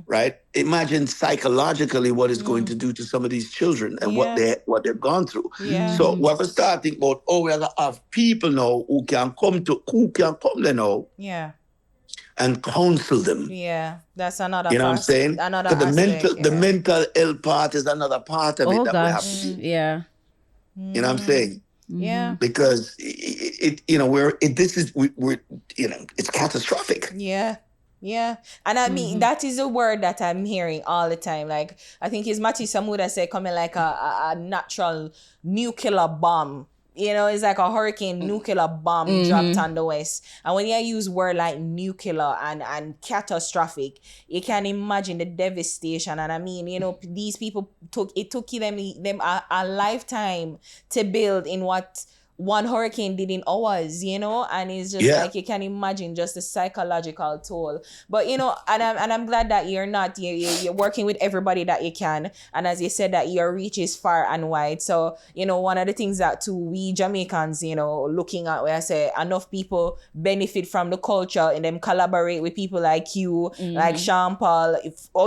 right? Imagine psychologically what it's going to do to some of these children and what they've gone through. Yeah. So we're starting about, we have to have people now who can come there now. Yeah. And counsel them. Yeah, that's another. You know what I'm saying? Another aspect, the mental ill part is another part of it that we have to do. Yeah. You know what I'm saying? Yeah. Because it's catastrophic. Yeah. Yeah. And I mean, that is a word that I'm hearing all the time. Like, I think it's Matthew Samuda said coming like a natural nuclear bomb. It's like a hurricane nuclear bomb dropped on the West. And when you use word like nuclear and catastrophic, you can imagine the devastation. And I mean, these people took them a lifetime to build in what one hurricane did in hours, and it's just like you can imagine just the psychological toll. But and I'm glad that you're working with everybody that you can, and as you said that your reach is far and wide. So one of the things that we Jamaicans looking at where I say enough people benefit from the culture and them collaborate with people like you, like Sean Paul,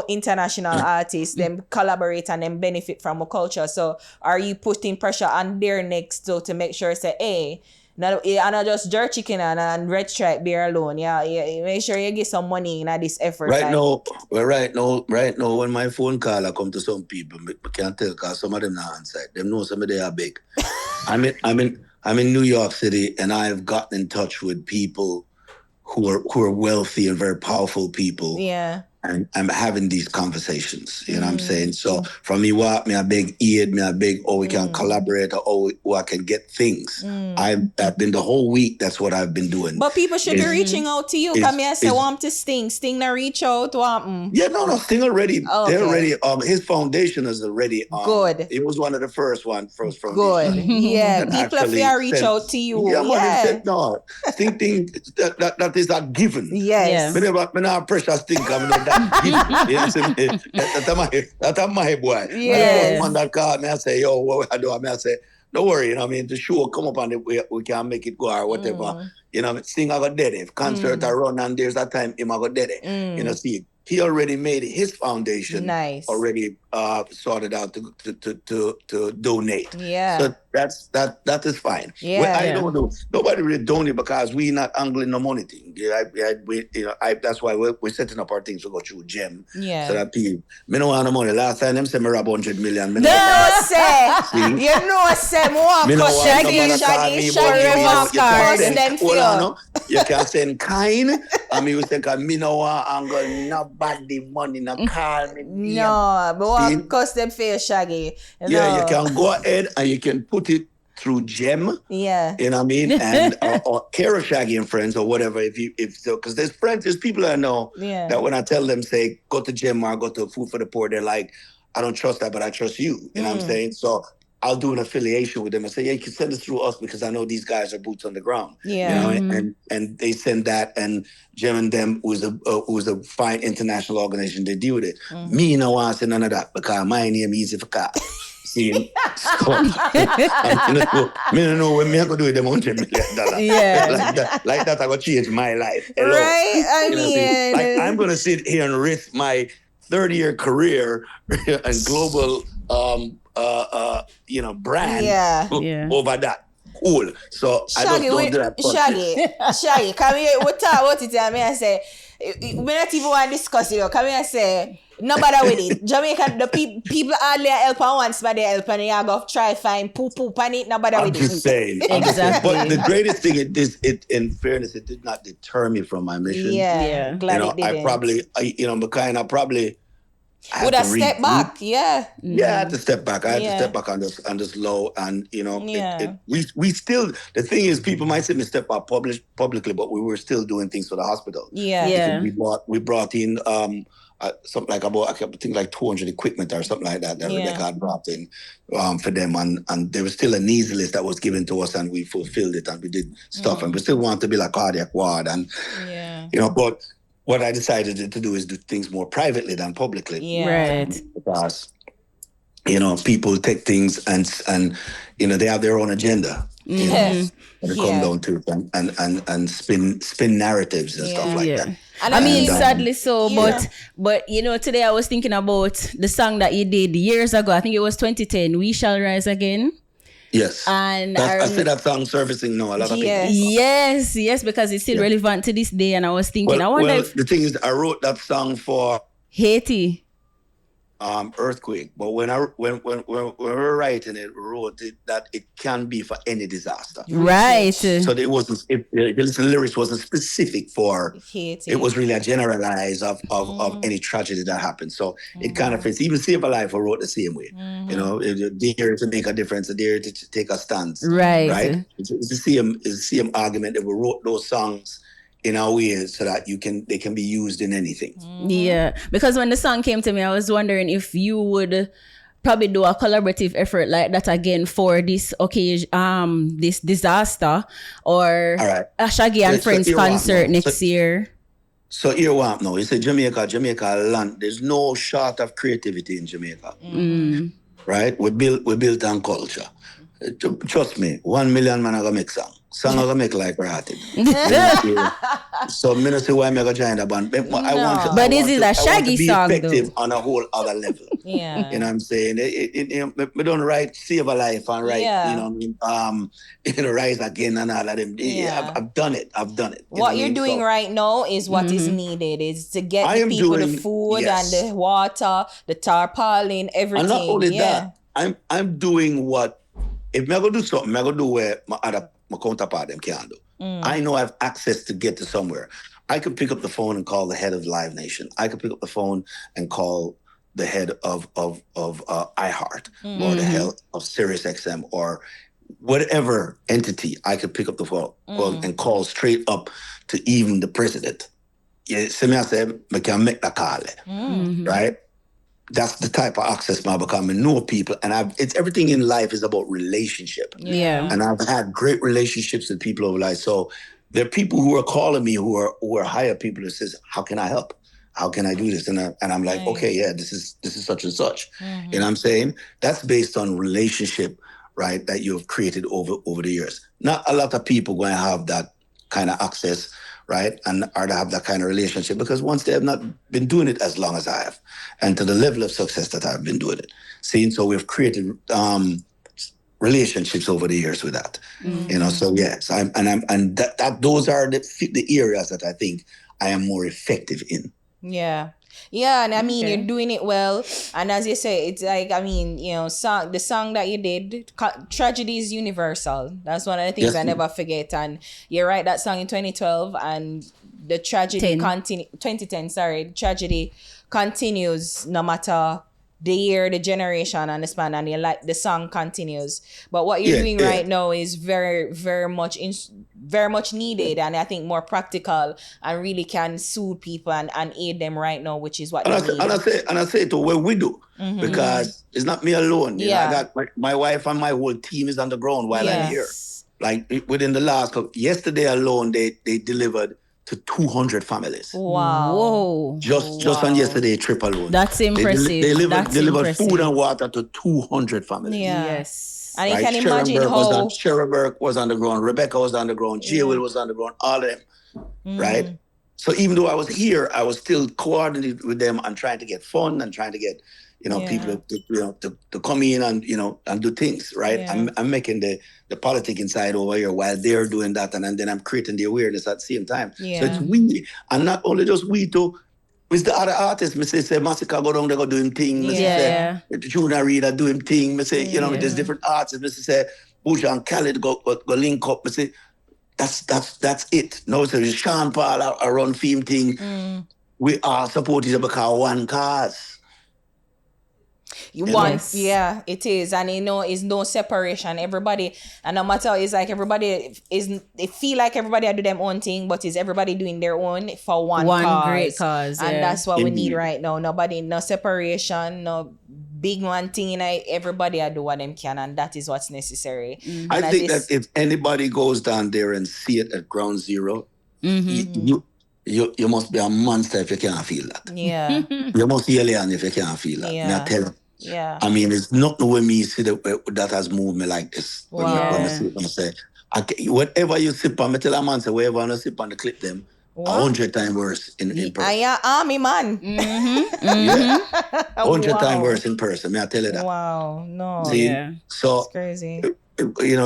international artists, them collaborate and them benefit from a culture. So are you putting pressure on their necks to make sure say, hey, not just jerk chicken and red stripe beer alone. Yeah, make sure you get some money in this effort. Right now, when my phone call I come to some people, I can't tell because some of them not answer. Them know some of them are big. I'm in New York City, and I've gotten in touch with people who are wealthy and very powerful people. Yeah. And I'm having these conversations, you know what I'm saying? So from me, what me a big aid, me a big, we can collaborate, or I can get things. I've been the whole week, that's what I've been doing. But people should be reaching out to you. Come here, say, want to Sting to reach out. Yeah, no, Sting already, they're already, his foundation is already good. It was one of the first from good. Yeah, people have reach out to you. Yeah. Said, no, Sting thing, that is a given. Yes. Me not pressure Sting coming on that. That's my boy. Yes. When that call me, I say, yo, what I do? I say, don't worry, the show come up and we can make it go or whatever. Sting I got dead. If concert I run and there's that time him I got dead. See, he already made his foundation already sorted out to donate. Yeah. So that is fine. Yeah. I don't know. Nobody really donate because we not angling no money thing. That's why we're setting up our things to go through Gem. Yeah. So that people, me no want no money. Last time them say me rob 100 million. Say more Shaggy, you can send kind. I mean, you say, me no want angle nobody money, no call me. No, but what cost them for Shaggy? Yeah, you can go ahead and you can put it through Gem. Yeah. You know what I mean? And or care of Shaggy and friends or whatever. If so, because there's people I know that when I tell them, say, go to Gem or go to Food for the Poor, they're like, I don't trust that, but I trust you. You know what I'm saying? So I'll do an affiliation with them and say, yeah, you can send it through us because I know these guys are boots on the ground. Yeah. And they send that, and Gem and them was a fine international organization. They deal with it. Me no want to say none of that because my name easy for car. See, so, I don't know when me I go do it, them $100 million. Yeah. like that, I go change my life. Hello. Right? I You know, see, mean, like I'm gonna sit here and risk my 30-year career and global brand Yeah. over that. Cool. So I just Shaggy, don't do that. Shaggy, come here, we talk about it and me I say, we not even want to discuss it, come here and say, no bother with it. Jamaica, the people hardly help and once but they help and you go try find poo on it, no bother with it. I'm just saying. Exactly. But the greatest thing it in fairness, it did not deter me from my mission. Yeah. Glad it didn't. I probably would have stepped back, Yeah, I had to step back. I had to step back on this low, and we still. The thing is, people might say me step back publicly, but we were still doing things for the hospital. Yeah. We brought in something like about I think like 200 equipment or something like that Rebecca had brought in for them, and there was still a needs list that was given to us, and we fulfilled it, and we did stuff, and we still want to be like cardiac ward, and but. What I decided to do is do things more privately than publicly. Yeah. Right. Because, people take things and they have their own agenda. When it come down to it and spin narratives and stuff like that. And I mean, sadly so, but today I was thinking about the song that you did years ago. I think it was 2010, We Shall Rise Again. Yes. And I see that song surfacing now. A lot of people. Yes, because it's still relevant to this day. And I was thinking, I wonder if the thing is, I wrote that song for Haiti. Earthquake, but when we were writing it, we wrote it that it can be for any disaster. Right. So it wasn't. The lyrics wasn't specific for Haiti. It was really a generalized of any tragedy that happened. So it kind of fits. Even Save a Life, I wrote the same way. Dare to make a difference, dare to take a stance. Right. It's the same argument that we wrote those songs in a way so that they can be used in anything. Yeah, because when the song came to me, I was wondering if you would probably do a collaborative effort like that again for this occasion, this disaster, or a Shaggy and Friends concert next year. So here what now? You say Jamaica land. There's no short of creativity in Jamaica. Right? We built on culture. Trust me, 1 million man are gonna make song. Song are gonna make like rotted. So me not see why I'm gonna join the band. But this is a Shaggy song effective though. on a whole other level. Yeah. You know what I'm saying? We don't write Save a Life and write, Rise Again and all of them. Yeah. I've done it. What you're doing right now is what is needed. Is to get the people the food and the water, the tarpaulin, everything. And not only that, I'm doing what if I'm gonna do something, I'm gonna do where my counterpart them can't do. I know I have access to get to somewhere. I could pick up the phone and call the head of Live Nation. I could pick up the phone and call the head of iHeart or the head of SiriusXM or whatever entity. I could pick up the phone and call straight up to even the president. Yeah, so I said, I can make the call, right? That's the type of access I become. I know people, and it's everything in life is about relationship. Yeah. And I've had great relationships with people over life. So there are people who are calling me who are higher people who says, "How can I help? How can I do this?" And I'm like, "Okay, yeah, this is such and such." You know what I'm saying? That's based on relationship, right? That you've created over the years. Not a lot of people going to have that kind of access, right? Or to have that kind of relationship, because once they have not been doing it as long as I have, and to the level of success that I've been doing it. So we've created relationships over the years with that. So yes, those are the areas that I think I am more effective in. Yeah, and I mean, you're doing it well. And as you say, it's like, I mean, the song that you did, tragedy is universal. That's one of the things I never forget. And you write that song in 2012 and the tragedy 2010, sorry, tragedy continues no matter the year, the generation, and the span, and the song continues. But what you're doing right now is very, very much needed, and I think more practical, and really can soothe people and aid them right now, which is what they need. And I say to what we do, because it's not me alone. You know, I got my wife and my whole team is on the ground while I'm here. Like within the last yesterday alone, they delivered to 200 families. Wow. Whoa. Just on yesterday trip alone. That's impressive. They delivered food and water to 200 families. Yeah. Yes. And you can imagine how... Sherberg was on the ground, Rebecca was on the ground, J-Will was on the ground, all of them, right? So even though I was here, I was still coordinating with them and trying to get fun and trying to get, people to come in and, and do things, right? Yeah. I'm making the politic inside over here while they're doing that. And then I'm creating the awareness at the same time. Yeah. So it's we, and not only just we too, with the other artists, me say Massacre go down, they go do him thing. Me say Junior Reader do him thing. Me say, there's different artists. Me say Buja and Khaled go link up. Me say, that's it. No, so Sean Paul a run theme thing. We are supported because one cause. Yeah, it is. And it's no separation. Everybody, and no matter, it's like everybody they feel like everybody do their own thing, but is everybody doing their own for one cause. Great cause. And that's what we need right now. Nobody, no separation, no big one thing. Everybody do what them can, and that is what's necessary. I think that if anybody goes down there and see it at ground zero, you must be a monster if you can't feel that. Yeah. You must be alien if you can't feel that. Yeah. I tell you. Yeah. I mean, it's not the way me see that has moved me like this. Wow. When I say, whatever you sip on, I tell a man, say, whatever you sip on, the clip them, 100 times worse in person. I am army man. 100 times worse in person. May I tell you that? Wow. No. See? So it's crazy.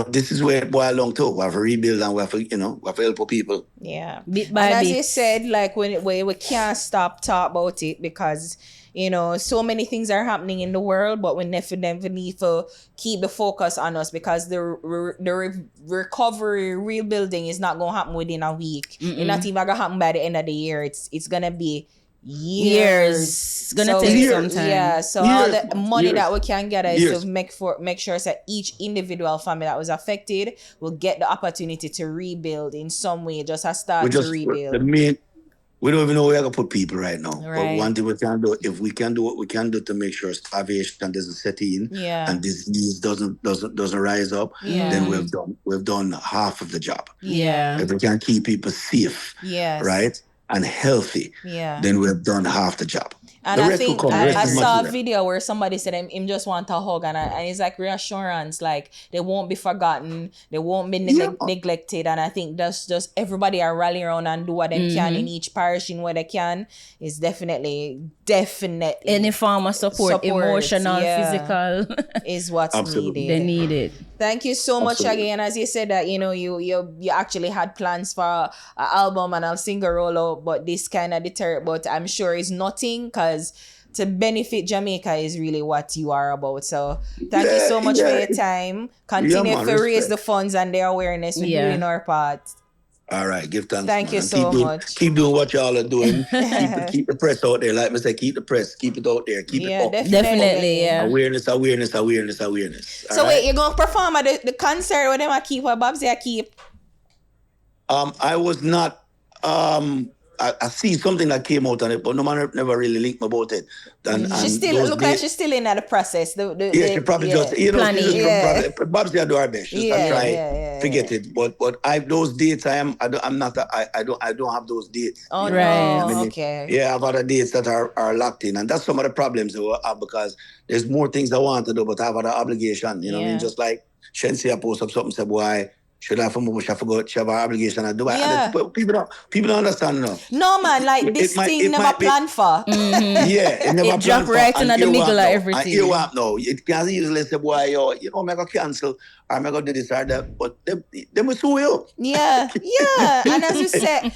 This is where it boils along to. We have to rebuild and we have to, we have to help people. Yeah. Bit by and bit. as you said, like we can't stop talk about it because so many things are happening in the world, but we never need to keep the focus on us because the recovery, rebuilding is not going to happen within a week. It's not even going to happen by the end of the year. It's going to be years. It's going to take some time. Yeah, so all the money that we can get is to make sure that each individual family that was affected will get the opportunity to rebuild in some way, just a start to rebuild. We don't even know where we're going to put people right now. Right. But one thing we can do, if we can do what we can do to make sure starvation doesn't set in and disease doesn't rise up, then we've done half of the job. Yeah. If we can keep people safe, right, and healthy, then we've done half the job. And I think I saw a video where somebody said him just want a hug and it's like reassurance, like they won't be forgotten, they won't be neglected. And I think that's just everybody are rallying around and do what they can in each parish in what they can is definitely any form of support emotional, physical is what's needed. They need it. Thank you so much, Shaggy. And as you said that, you actually had plans for an album and a single rollout, but this kind of deterred. But I'm sure it's nothing because to benefit Jamaica is really what you are about. So thank you so much for your time. Continue to raise the funds and the awareness. We're doing our part. All right, give thanks. Thank you so much. Keep doing what y'all are doing. keep the press out there. Like I say, keep the press. Keep it out there. Keep it up. Definitely, yeah. Awareness. So wait, you're going to perform at the concert where them I keep or Babs I keep? I was not... I see something that came out on it, but no man never really linked me about it. She's still look like she's still in the process. She probably just planning. Babs do our best. Just try forget it. But those dates I don't have those dates. Oh right, okay. Yeah, I've other dates that are locked in, and that's some of the problems that we have because there's more things I want to do, but I have other obligation. You know what I mean? Just like Shanzi post up something, say, boy, should I forgot she have an obligation to do it? Yeah. People don't understand now. No man, like this thing never planned for. Yeah, it never planned for. Right in the middle of everything. You want no. It can easily say, boy, I'm going to cancel or I'm going to do this or that. But they will sue you. Yeah. And as you said,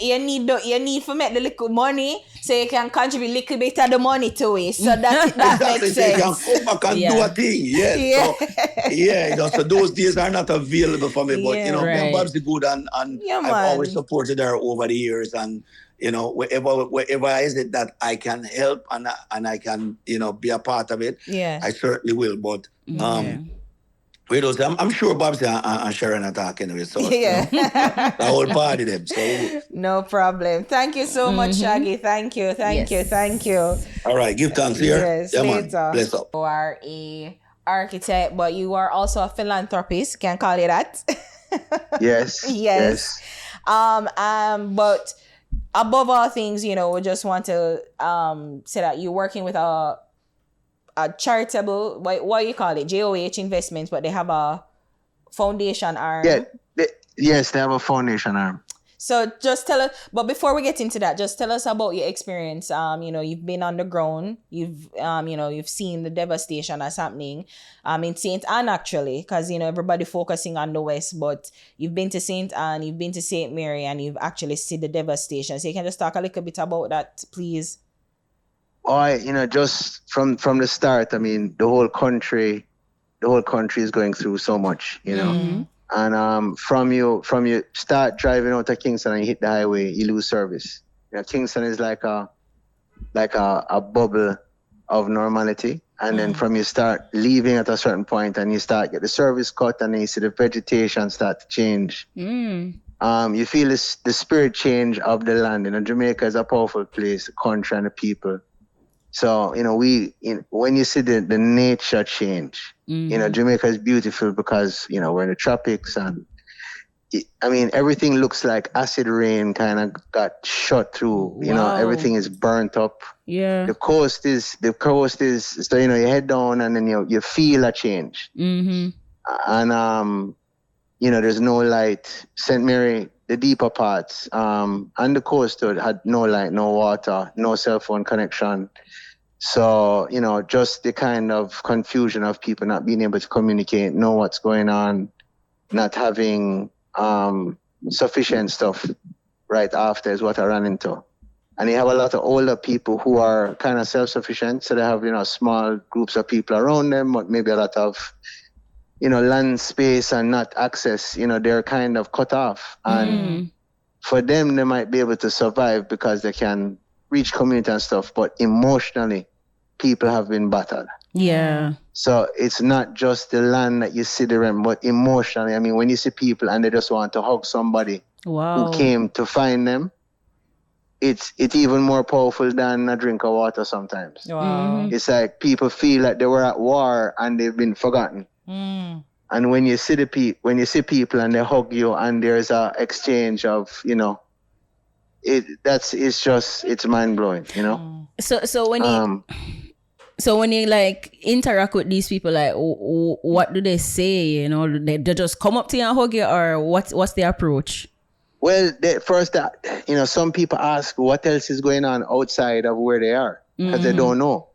you need to make the little money so you can contribute a little bit of the money to it. So that makes sense. So you can come back and do a thing. Yes. So those days are not available for me. But, Babs is good and I've always supported her over the years. And, wherever is it that I can help and I can, be a part of it, I certainly will. But, I'm sure Babs and Sharon are talking anyway. So, the whole party them. So, no problem. Thank you so much, Shaggy. Thank you. All right, give thanks here. Yes, later. Bless up. You are a architect, but you are also a philanthropist. Can call you that. Yes. But above all things, we just want to say that you're working with a charitable, what you call it, JOH investments, but they have a foundation arm. Yeah, yes, they have a foundation arm. So just tell us, but before we get into that, just tell us about your experience. You've been on the ground, you've seen the devastation that's happening in St. Anne, actually, because everybody focusing on the West, but you've been to St. Anne, you've been to St. Mary, and you've actually seen the devastation. So you can just talk a little bit about that, please. Just from the start, I mean, the whole country is going through so much, Mm-hmm. And from you start driving out of Kingston and you hit the highway, you lose service. Kingston is like a bubble of normality, and then from you start leaving at a certain point, and you start get the service cut, and then you see the vegetation start to change. You feel the spirit change of the land. Jamaica is a powerful place, the country and the people. So, when you see the nature change, Jamaica is beautiful because, we're in the tropics, and everything looks like acid rain kind of got shot through. Wow. Everything is burnt up. Yeah. The coast is, so, you head down and then you feel a change. Mm-hmm. And, there's no light. St. Mary, the deeper parts, and the coast had no light, no water, no cell phone connection. So, just the kind of confusion of people not being able to communicate, know what's going on, not having sufficient stuff right after is what I ran into. And you have a lot of older people who are kind of self-sufficient. So they have, small groups of people around them, but maybe a lot of, land space and not access, they're kind of cut off. And for them, they might be able to survive because they can reach community and stuff, but emotionally, people have been battered. Yeah. So it's not just the land that you see the rent, but emotionally, when you see people and they just want to hug somebody who came to find them, it's even more powerful than a drink of water sometimes. Wow. It's like people feel like they were at war and they've been forgotten. And when you see people and they hug you and there's a exchange of, it's mind blowing, So when you like interact with these people, like what do they say? They just come up to you and hug you, or what's the approach? Well, some people ask what else is going on outside of where they are, because they don't know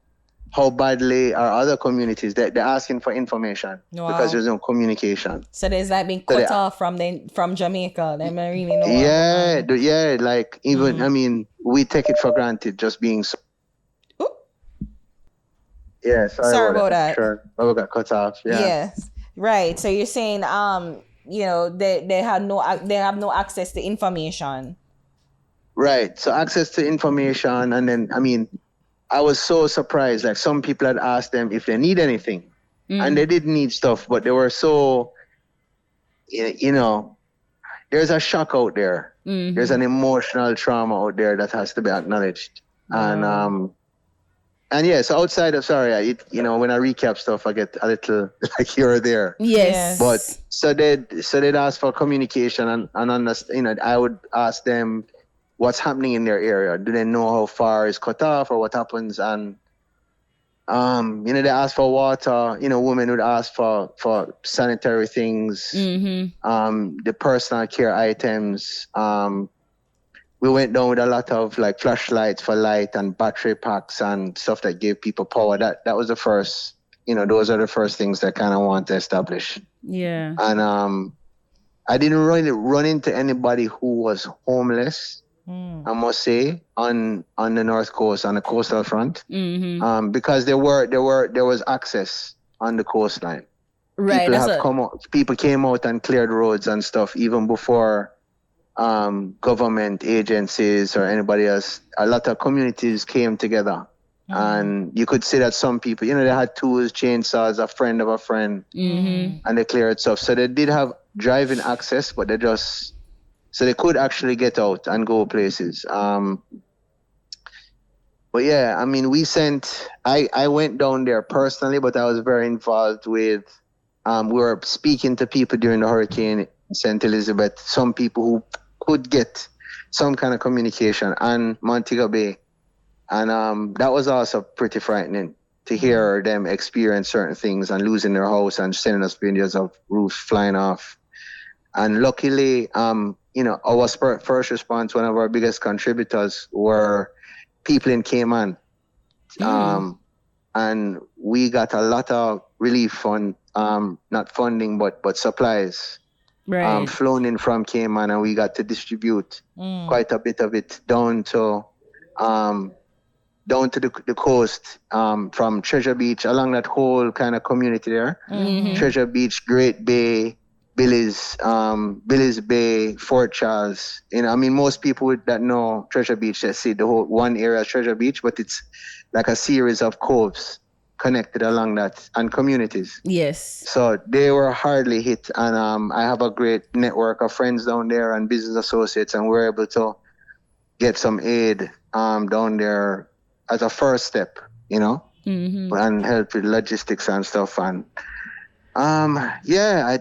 how badly are other communities. They're asking for information because there's no communication. So there's like being cut off from Jamaica. They don't really know. Yeah. Like even we take it for granted just being. Yeah, sorry about that. Sure, we got cut off. Yeah. Yes, right. So you're saying they have no access to information. Right. So access to information, and then I was so surprised. Like some people had asked them if they need anything, and they didn't need stuff, but they were so, there's a shock out there. There's an emotional trauma out there that has to be acknowledged. And yeah, so outside of when I recap stuff, I get a little like here or there. Yes. But so they'd ask for communication and understand. I would ask them what's happening in their area. Do they know how far is cut off or what happens? And they ask for water. Women would ask for sanitary things. The personal care items. We went down with a lot of like flashlights for light and battery packs and stuff that gave people power. That was the first, those are the first things that kind of want to establish. Yeah. And I didn't really run into anybody who was homeless, I must say, on the North Coast, on the coastal front, because there was access on the coastline. Right. People came out and cleared roads and stuff even before government agencies or anybody else. A lot of communities came together, and you could see that some people, they had tools, chainsaws, a friend of a friend, and they cleared stuff. So they did have driving access, but so they could actually get out and go places. But yeah, I went down there personally, but I was very involved with, we were speaking to people during the hurricane in St. Elizabeth, some people who could get some kind of communication on Montego Bay. And that was also pretty frightening to hear them experience certain things and losing their house and sending us videos of roofs flying off. And luckily, our first response, one of our biggest contributors were people in Cayman. And we got a lot of relief fund, not funding, but supplies flown in from Cayman, and we got to distribute quite a bit of it down to the coast, from Treasure Beach, along that whole kind of community there. Treasure Beach, Great Bay, Billy's Bay, Fort Charles. Most people that know Treasure Beach, they see the whole one area as Treasure Beach, but it's like a series of coves connected along that and communities. Yes. So they were hardly hit, and I have a great network of friends down there and business associates, and we're able to get some aid down there as a first step, and help with logistics and stuff. And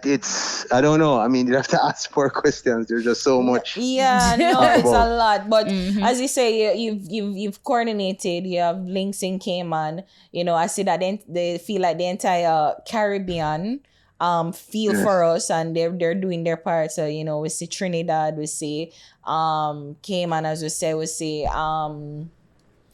it's, I don't know. You have to ask more questions. There's just so much. Yeah, no, it's a lot. But as you say, you've coordinated. You have links in Cayman. I see that they feel like the entire Caribbean feel for us, and they're doing their part. So we see Trinidad, we see Cayman, as we see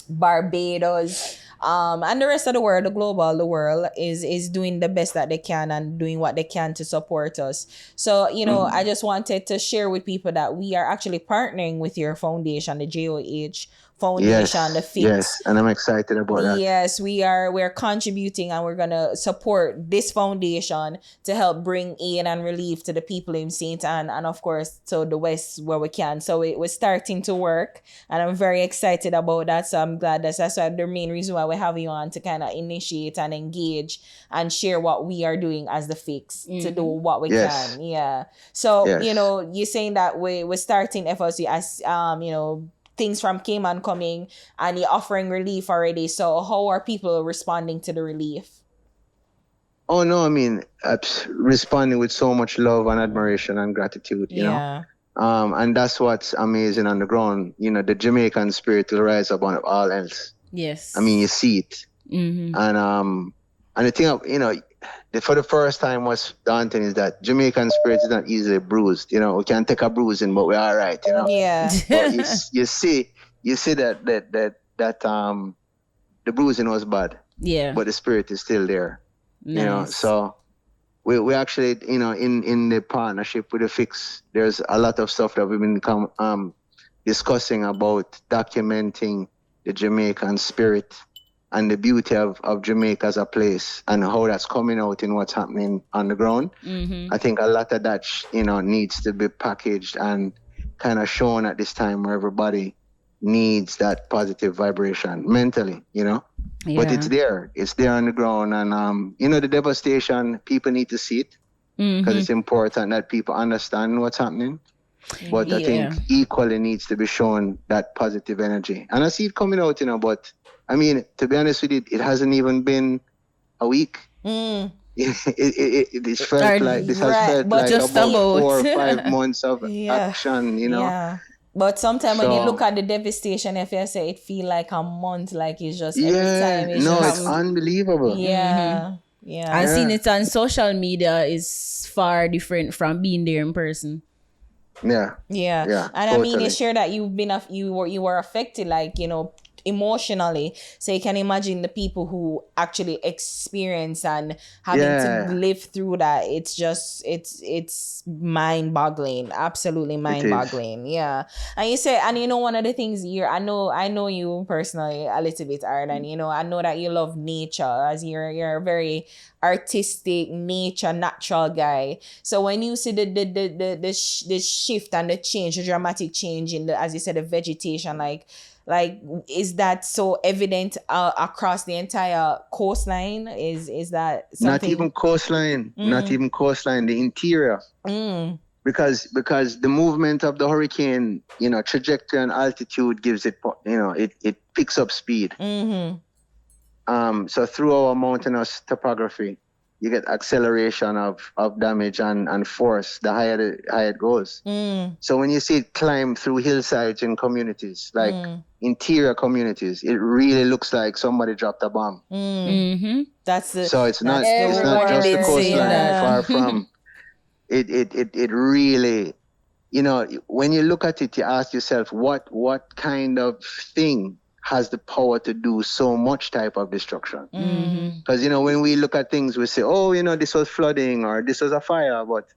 Barbados, and the rest of the world, the world is doing the best that they can and doing what they can to support us. So, I just wanted to share with people that we are actually partnering with your foundation, the JOH Foundation, the Fix. Yes, and I'm excited about that. Yes, we're contributing, and we're gonna support this foundation to help bring aid and relief to the people in St. Ann, and of course to the West where we can. So it was starting to work, and I'm very excited about that. So I'm glad that's why the main reason why we have you on, to kind of initiate and engage and share what we are doing as the Fix to do what we can. Yeah. So you're saying that we're starting FLC as things from Cayman coming, and you're offering relief already. So how are people responding to the relief? Oh no, responding with so much love and admiration and gratitude, you know. And that's what's amazing on the ground. The Jamaican spirit will rise above all else. Yes. You see it. And the thing, for the first time, what's daunting is that Jamaican spirit is not easily bruised. We can take a bruising, but we're all right. Yeah. But you see that the bruising was bad. Yeah. But the spirit is still there. Nice. So we actually, in the partnership with the Fix, there's a lot of stuff that we've been discussing about documenting the Jamaican spirit and the beauty of Jamaica as a place, and how that's coming out in what's happening on the ground. I think a lot of that, needs to be packaged and kind of shown at this time where everybody needs that positive vibration mentally, But it's there on the ground, and the devastation, people need to see it, because it's important that people understand what's happening. But I think equally needs to be shown that positive energy, and I see it coming out, but to be honest with you, it hasn't even been a week. It felt like this has felt like just about 4 or 5 months of action, Yeah. But sometimes when you look at the devastation, if you say it feel like a month, like it's just every time. It's unbelievable. Yeah. Yeah. And seeing it on social media is far different from being there in person. Yeah. And totally. You share that you were affected, emotionally. So you can imagine the people who actually experience and having to live through that. It's just, it's mind-boggling. Absolutely mind-boggling. Yeah. And you say, and one of the things I know you personally a little bit, Art, and I know that you love nature, as you're a very artistic, nature, natural guy. So when you see the shift and the change, the dramatic change in the, as you said, the vegetation, like is that so evident across the entire coastline? Is that something? Not even coastline, the interior. Because the movement of the hurricane, trajectory and altitude gives it, it picks up speed. So through our mountainous topography, you get acceleration of damage and force the higher it goes. So when you see it climb through hillsides in communities, like interior communities, it really looks like somebody dropped a bomb. So it's not just the coastline. Far from it. It really, when you look at it, you ask yourself, what kind of thing has the power to do so much type of destruction? Because when we look at things, we say, oh, this was flooding or this was a fire, but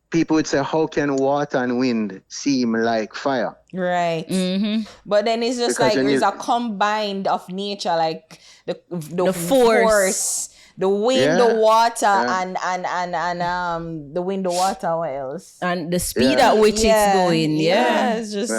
people would say, how can water and wind seem like fire? Right. But then it's just because like it's a combined of nature, like the force, the wind, the water, and the wind, the water. What else? And the speed at which it's going. It's just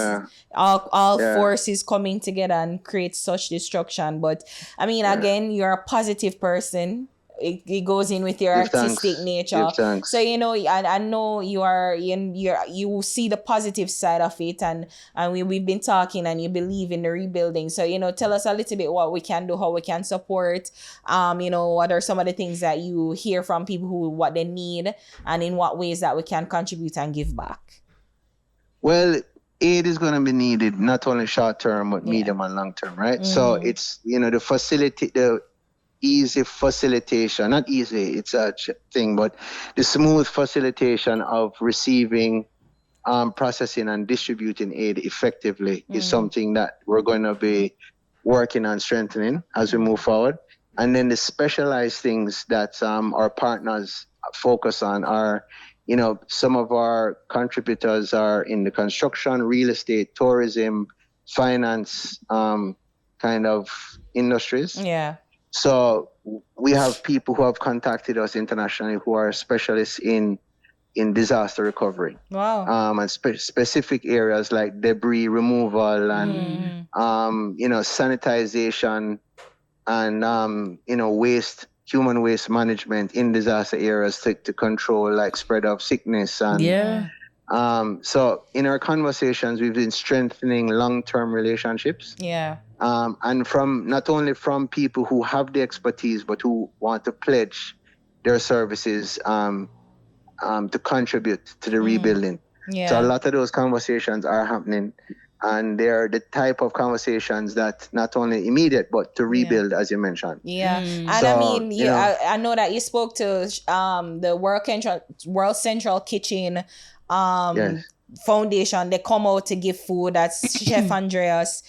all forces coming together and create such destruction. But I mean, again, you're a positive person. It goes in with your artistic nature. So I know you see the positive side of it, and we've been talking, and you believe in the rebuilding. So tell us a little bit what we can do, how we can support. What are some of the things that you hear from people what they need, and in what ways that we can contribute and give back. Well, aid is going to be needed not only short term but medium and long term, right? So it's the facility, the easy facilitation, not easy, it's a thing, but the smooth facilitation of receiving, processing and distributing aid effectively is something that we're going to be working on strengthening as we move forward. And then the specialized things that our partners focus on are, some of our contributors are in the construction, real estate, tourism, finance kind of industries. So we have people who have contacted us internationally who are specialists in disaster recovery. And specific areas like debris removal and sanitization and human waste management in disaster areas to control like spread of sickness and so in our conversations we've been strengthening long-term relationships. And from not only from people who have the expertise but who want to pledge their services to contribute to the rebuilding. So a lot of those conversations are happening, and they're the type of conversations that not only immediate but to rebuild, as you mentioned. And so, I mean, I know that you spoke to the World Central Kitchen Foundation. They come out to give food. That's Chef Andreas.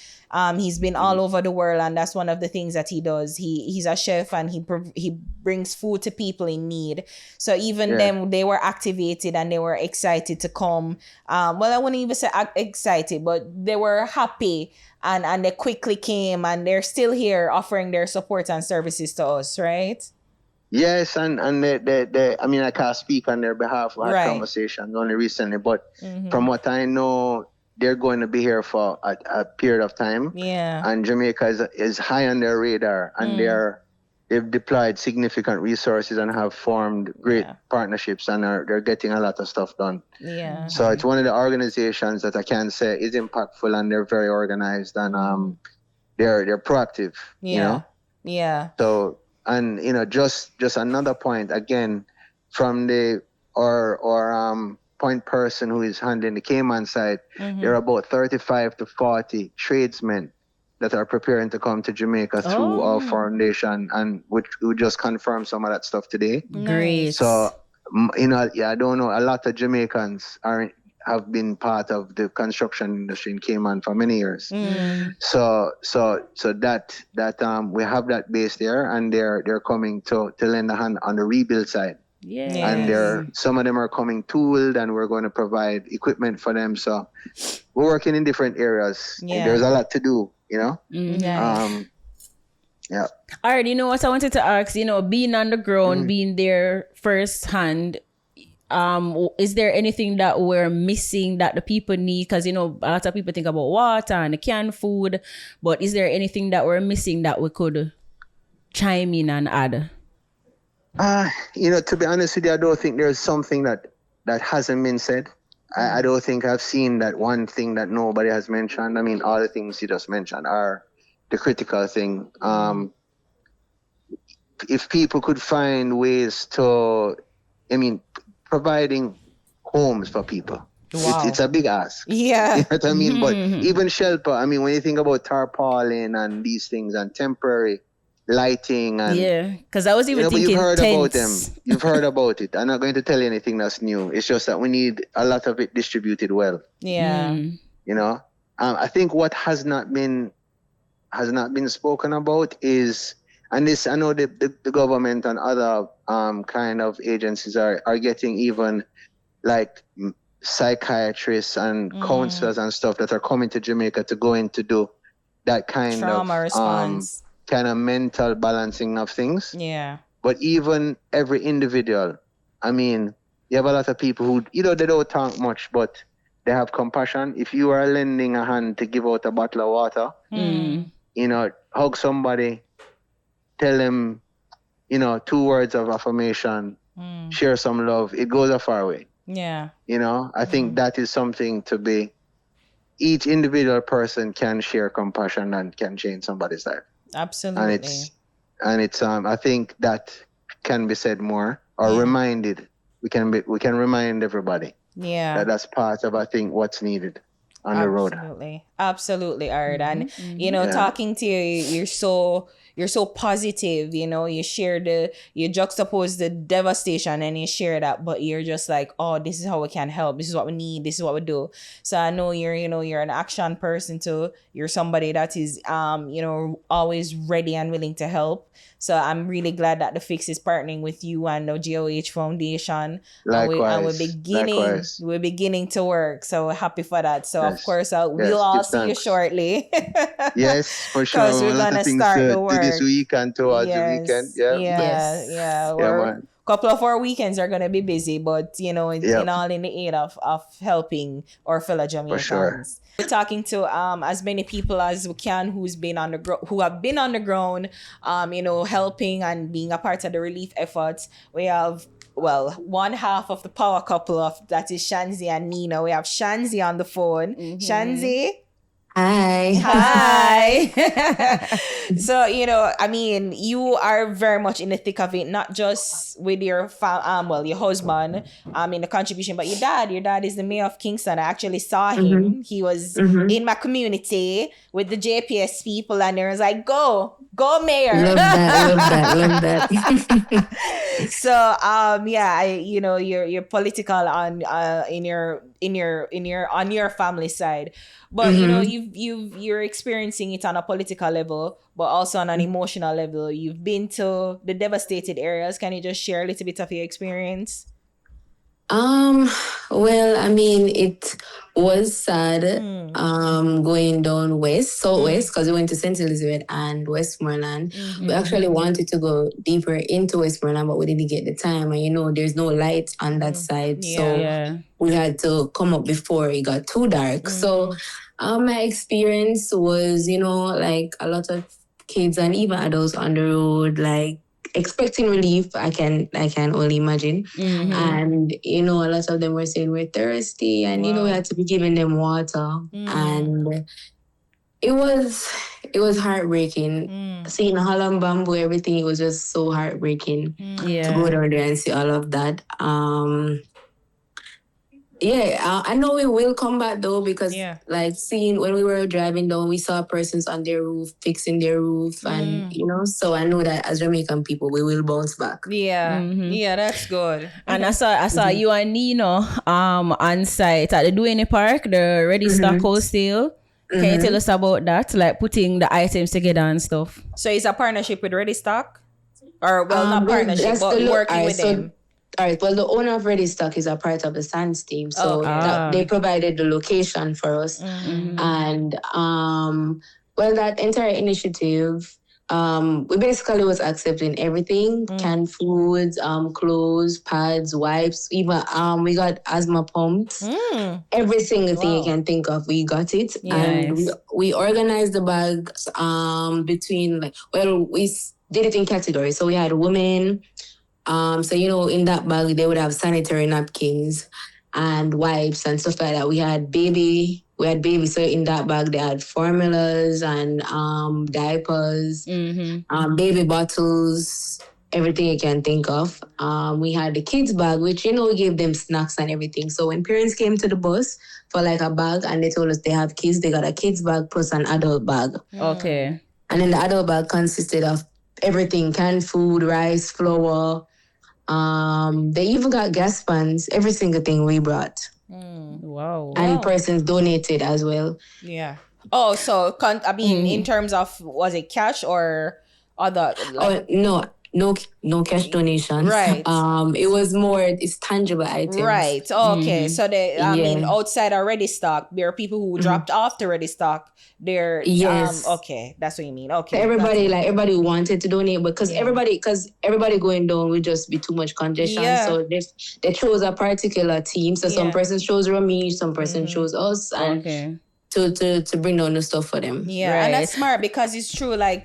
He's been all over the world, and that's one of the things that he does. He's a chef, and he brings food to people in need. So even them, they were activated and they were excited to come. Well, I wouldn't even say excited, but they were happy, and they quickly came, and they're still here offering their support and services to us, right? Yes, and they I mean, I can't speak on their behalf. We had conversations only recently, but from what I know, they're going to be here for a period of time. And Jamaica is high on their radar, and they've deployed significant resources and have formed great partnerships, and they're getting a lot of stuff done. So it's one of the organizations that I can say is impactful, and they're very organized, and they're proactive. So, and just another point again from the point person who is handling the Cayman side, there are about 35 to 40 tradesmen that are preparing to come to Jamaica through our foundation, and we just confirmed some of that stuff today. Great. So, I don't know, a lot of Jamaicans have been part of the construction industry in Cayman for many years. So that we have that base there, and they're coming to lend a hand on the rebuild side. And some of them are coming tooled, and we're going to provide equipment for them. So we're working in different areas. There's a lot to do, All right, what I wanted to ask, being on the ground, being there firsthand, is there anything that we're missing that the people need? Because a lot of people think about water and canned food, but is there anything that we're missing that we could chime in and add? To be honest with you, I don't think there's something that hasn't been said. I don't think I've seen that one thing that nobody has mentioned. I mean, all the things you just mentioned are the critical thing. if people could find ways to, providing homes for people. Wow. It's a big ask. Yeah. You know what I mean? But even shelter, when you think about tarpaulin and these things and temporary lighting and because I was even but thinking you've heard about them. tents. You've heard about it. I'm not going to tell you anything that's new. It's just that we need a lot of it distributed well. Yeah. I think what has not been spoken about is, and this, I know the government and other kind of agencies are getting even like psychiatrists and counselors and stuff that are coming to Jamaica to go in to do that kind trauma of response, kind of mental balancing of things. Yeah. But even every individual, you have a lot of people who, they don't talk much, but they have compassion. If you are lending a hand to give out a bottle of water, hug somebody, tell them, 2 words of affirmation, share some love, it goes a far way. Yeah. I think that is something to be, each individual person can share compassion and can change somebody's life. Absolutely. And it's I think that can be said more or reminded. We can remind everybody. Yeah. That's part of, I think, what's needed on the road. Absolutely, Art. And talking to you, you're so positive. You share you juxtapose the devastation and you share that, but you're just like, oh, this is how we can help. This is what we need. This is what we do. So I know you're an action person too. You're somebody that is always ready and willing to help. So I'm really glad that the Fix is partnering with you and the GOH Foundation. Likewise. And we're beginning to work. So happy for that. So yes. Of course we'll all see you shortly. Yes, for sure. Because we're gonna start the work this week and towards the weekend. Yeah. Couple of our weekends are gonna be busy, but in all in the aid of helping our fellow Jamaicans. Sure. We're talking to as many people as we can who have been on the ground, helping and being a part of the relief efforts. We have one half of the power couple of that is Shanzi and Nina. We have Shanzi on the phone. Shanzi. Hi. So, you are very much in the thick of it, not just with your your husband, in the contribution, but your dad is the mayor of Kingston. I actually saw him. He was in my community with the JPS people, and there was like, go mayor. Love that. So, you're political on your family side. But you're experiencing it on a political level, but also on an emotional level. You've been to the devastated areas. Can you just share a little bit of your experience? It was sad going down southwest, because we went to St. Elizabeth and Westmoreland. We actually wanted to go deeper into Westmoreland, but we didn't get the time. And there's no light on that side. So we had to come up before it got too dark. So my experience was, like a lot of kids and even adults on the road, like expecting relief. I can only imagine. And a lot of them were saying we're thirsty, and we had to be giving them water. And it was heartbreaking. Seeing Holland Bamboo, everything, it was just so heartbreaking to go down there and see all of that. I know we will come back though, because like seeing when we were driving down, we saw persons on their roof fixing their roof, and so I know that as Jamaican people we will bounce back. Yeah, that's good. And I saw you and Nino on site at the Duane Park, the Ready Stock Wholesale. Can you tell us about that, like putting the items together and stuff? So it's a partnership with Ready Stock, or not partnership, but working with them. All right. Well, the owner of Ready Stock is a part of the Sandz team, so they provided the location for us, and that entire initiative, we basically was accepting everything: canned foods, clothes, pads, wipes, even we got asthma pumps, every single thing you can think of, we got it, and we organized the bags between we did it in categories. So we had women. In that bag, they would have sanitary napkins. and wipes and stuff like that. We had baby. So in that bag they had formulas and diapers, baby bottles, everything you can think of. We had the kids bag, which we gave them snacks and everything. So when parents came to the bus for like a bag and they told us they have kids, they got a kids bag plus an adult bag. Okay. And then the adult bag consisted of everything: canned food, rice, flour. They even got gas pans, every single thing we brought. Wow. And persons donated as well. Yeah. Oh, so in terms of, was it cash or other? Like, no cash donations. Right. It was more, it's tangible items. Right. Okay. So outside are ready stock. There are people who dropped off the ready stock. They're yes. Okay, that's what you mean. Okay. So everybody wanted to donate, but because everybody going down would just be too much congestion. Yeah. So they chose a particular team. So some person chose Ramesh, some person chose us, and to bring down the stuff for them. Yeah, right. And that's smart because it's true. Like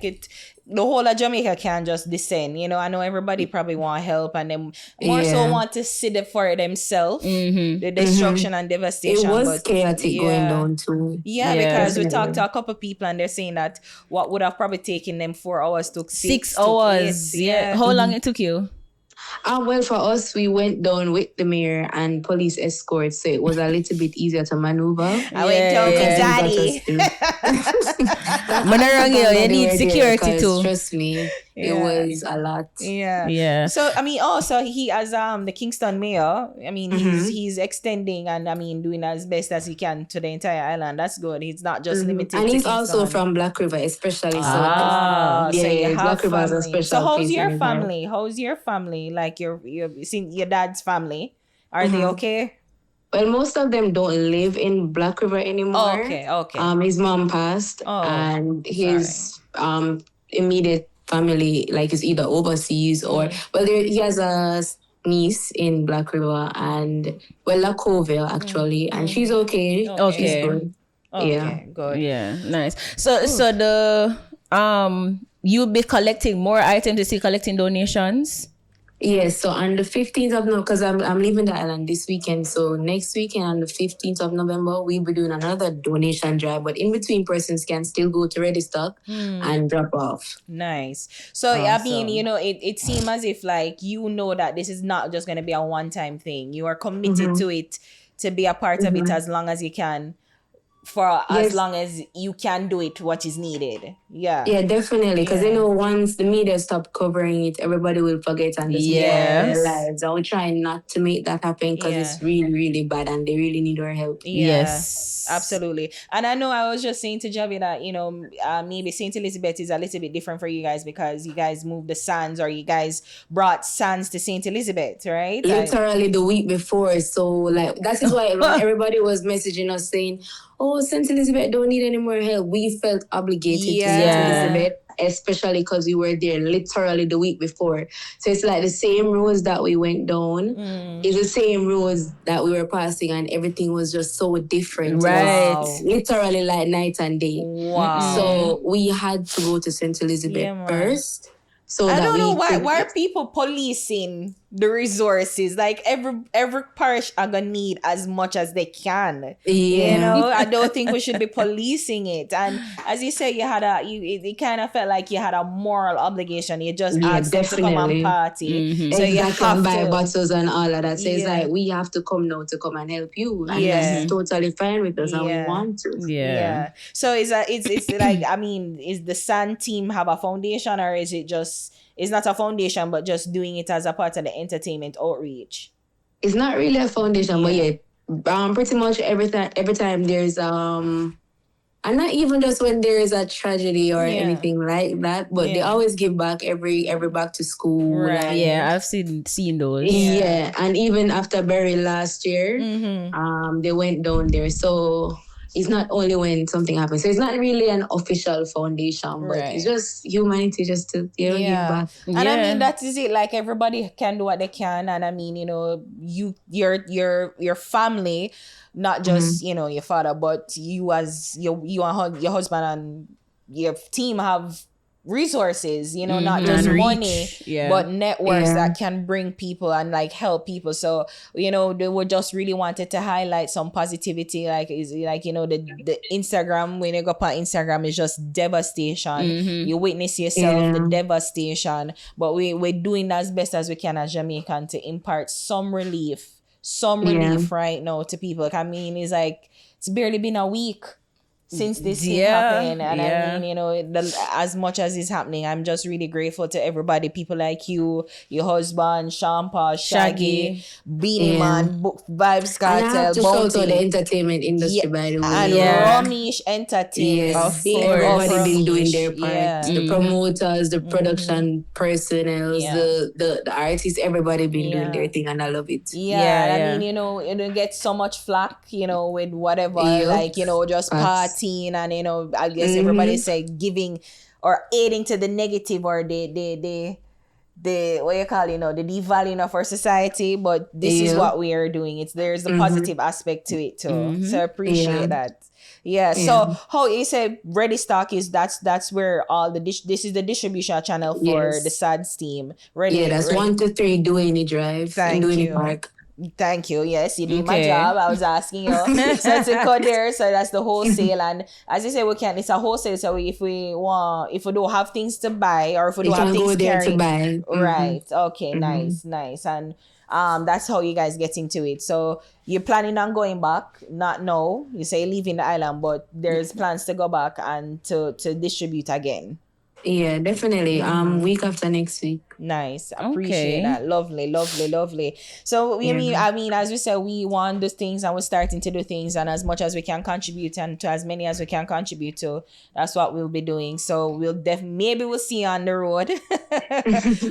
the whole of Jamaica can't just descend. I know everybody probably want help and then more so want to see it for themselves. The destruction and devastation. It was chaotic going down too. Yeah, because definitely. We talked to a couple of people and they're saying that what would have probably taken them 4 hours took 6 hours. Yeah. How long it took you? Well, for us, we went down with the mayor and police escort, so it was a little bit easier to maneuver. I went down to Daddy. You need security too. Trust me, it was a lot. Yeah. So so he as the Kingston mayor, he's extending and doing as best as he can to the entire island. That's good. He's not just limited. And to he's Kingston. also from Black River, especially. So you have Black River is a special. So how's your family? How's your family? Like your dad's family? Are they okay? Well, most of them don't live in Black River anymore. Okay. His mom passed, and his immediate family, like, is either overseas or he has a niece in Black River and Lacoville actually, and she's okay. She's good. Okay, good. Yeah, nice. So the you'll be collecting more items. Is he collecting donations? Yes, so on the 15th of November, because I'm leaving the island this weekend, so next weekend on the 15th of November, we'll be doing another donation drive, but in between persons can still go to Ready Stock and drop off. Nice. So, awesome. It seems as if, like, that this is not just going to be a one-time thing. You are committed to it, to be a part of it as long as you can. As long as you can do it, what is needed. Yeah, definitely. Because once the media stop covering it, everybody will forget and just go on their lives. I will try not to make that happen because it's really, really bad and they really need our help. Yes, absolutely. And I know I was just saying to Javi that maybe St. Elizabeth is a little bit different for you guys because you guys moved the Sandz, or you guys brought Sandz to St. Elizabeth, right? Literally the week before. So like that is why everybody was messaging us saying, "Oh, St. Elizabeth don't need any more help." We felt obligated to St. Elizabeth, especially because we were there literally the week before. So it's like the same roads that we went down is the same roads that we were passing, and everything was just so different. Right. Wow. Literally like night and day. Wow. So we had to go to St. Elizabeth first. So I don't know why are people policing the resources? Like every parish are gonna need as much as they can. I don't think we should be policing it. And as you say, it kind of felt like you had a moral obligation. You just asked them to come and party, so you have to buy bottles and all of that. So it's like we have to come now to come and help you, and that's totally fine with us, and we want to. Yeah. So it's like is the Sand team have a foundation, or is it just? It's not a foundation, but just doing it as a part of the entertainment outreach. It's not really a foundation, but pretty much every time there's and not even just when there is a tragedy or anything like that, but they always give back every back to school. Right. I've seen those. Yeah, and even after Berry last year, they went down there. So it's not only when something happens. So it's not really an official foundation, but it's just humanity just to give back. And I mean, that is it. Like, everybody can do what they can. And I mean, your family, not just, your father, but you as your husband and your team have resources, not just And money, reach. Yeah. but networks that can bring people and like help people. So, they would just really wanted to highlight some positivity. Like, is like, the Instagram, when you go up on Instagram, is just devastation. You witness yourself, the devastation. But we're doing as best as we can as Jamaican to impart some relief right now to people. Like, I mean, it's barely been a week since this thing happened, and I mean, as much as it's happening, I'm just really grateful to everybody, people like you, your husband, Shampa, Shaggy, Beanie Man, Vibes Cartel, and I have to shout out Bounty, the entertainment industry, by the way. and Ramesh Entertainment. Yes, Big everybody up been doing Ramesh. their part. The promoters, the production personnel, the artists, everybody been doing their thing, and I love it. I mean, you get so much flack, with whatever, like, just partying, and I guess everybody say giving or aiding to the negative or the what you call, the devaluing of our society. But this is what we are doing. There's a positive aspect to it too. So I appreciate that. Yeah. So how you say Ready Stock is that's where all this is the distribution channel for the Sandz team. Ready. That's 1 to 3 Duane Drive and Duane Park. Thank you. Yes, you do my job. I was asking you. So it's a code there. So that's the wholesale. And as you say, it's a wholesale. So if we don't have things to buy, or if we don't have things carried, to buy. Right. Okay. Nice. And that's how you guys get into it. So you're planning on going back? Not now. You say leaving the island, but there's plans to go back and to distribute again. Yeah, definitely. Week after next week. Nice. Appreciate that. Lovely. So I mean, as we said, we want those things and we're starting to do things, and as much as we can contribute and to as many as we can contribute to, that's what we'll be doing. So maybe we'll see you on the road.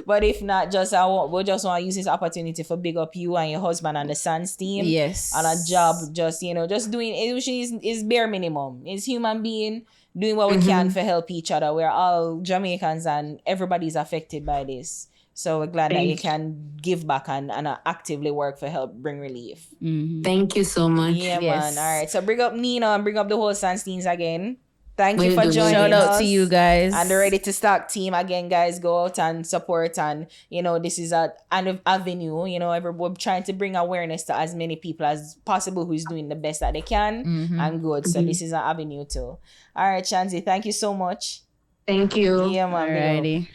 But if not, we'll just want to use this opportunity for big up you and your husband and the Sandz team. Yes. On a job, just doing it, which is bare minimum. It's human being doing what we can for help each other. We're all Jamaicans and everybody's affected by this. So we're glad that you can give back and actively work for help bring relief. Thank you so much. Yeah, man. All right. So bring up Nina and bring up the whole Sandz teams again. Thank you for joining us. Shout out to you guys. And the Ready to Stock team again, guys. Go out and support, and this is an avenue. We're trying to bring awareness to as many people as possible who's doing the best that they can and good. So this is an avenue too. All right, Shanzi, thank you so much. Thank you. Yeah, man. Alrighty.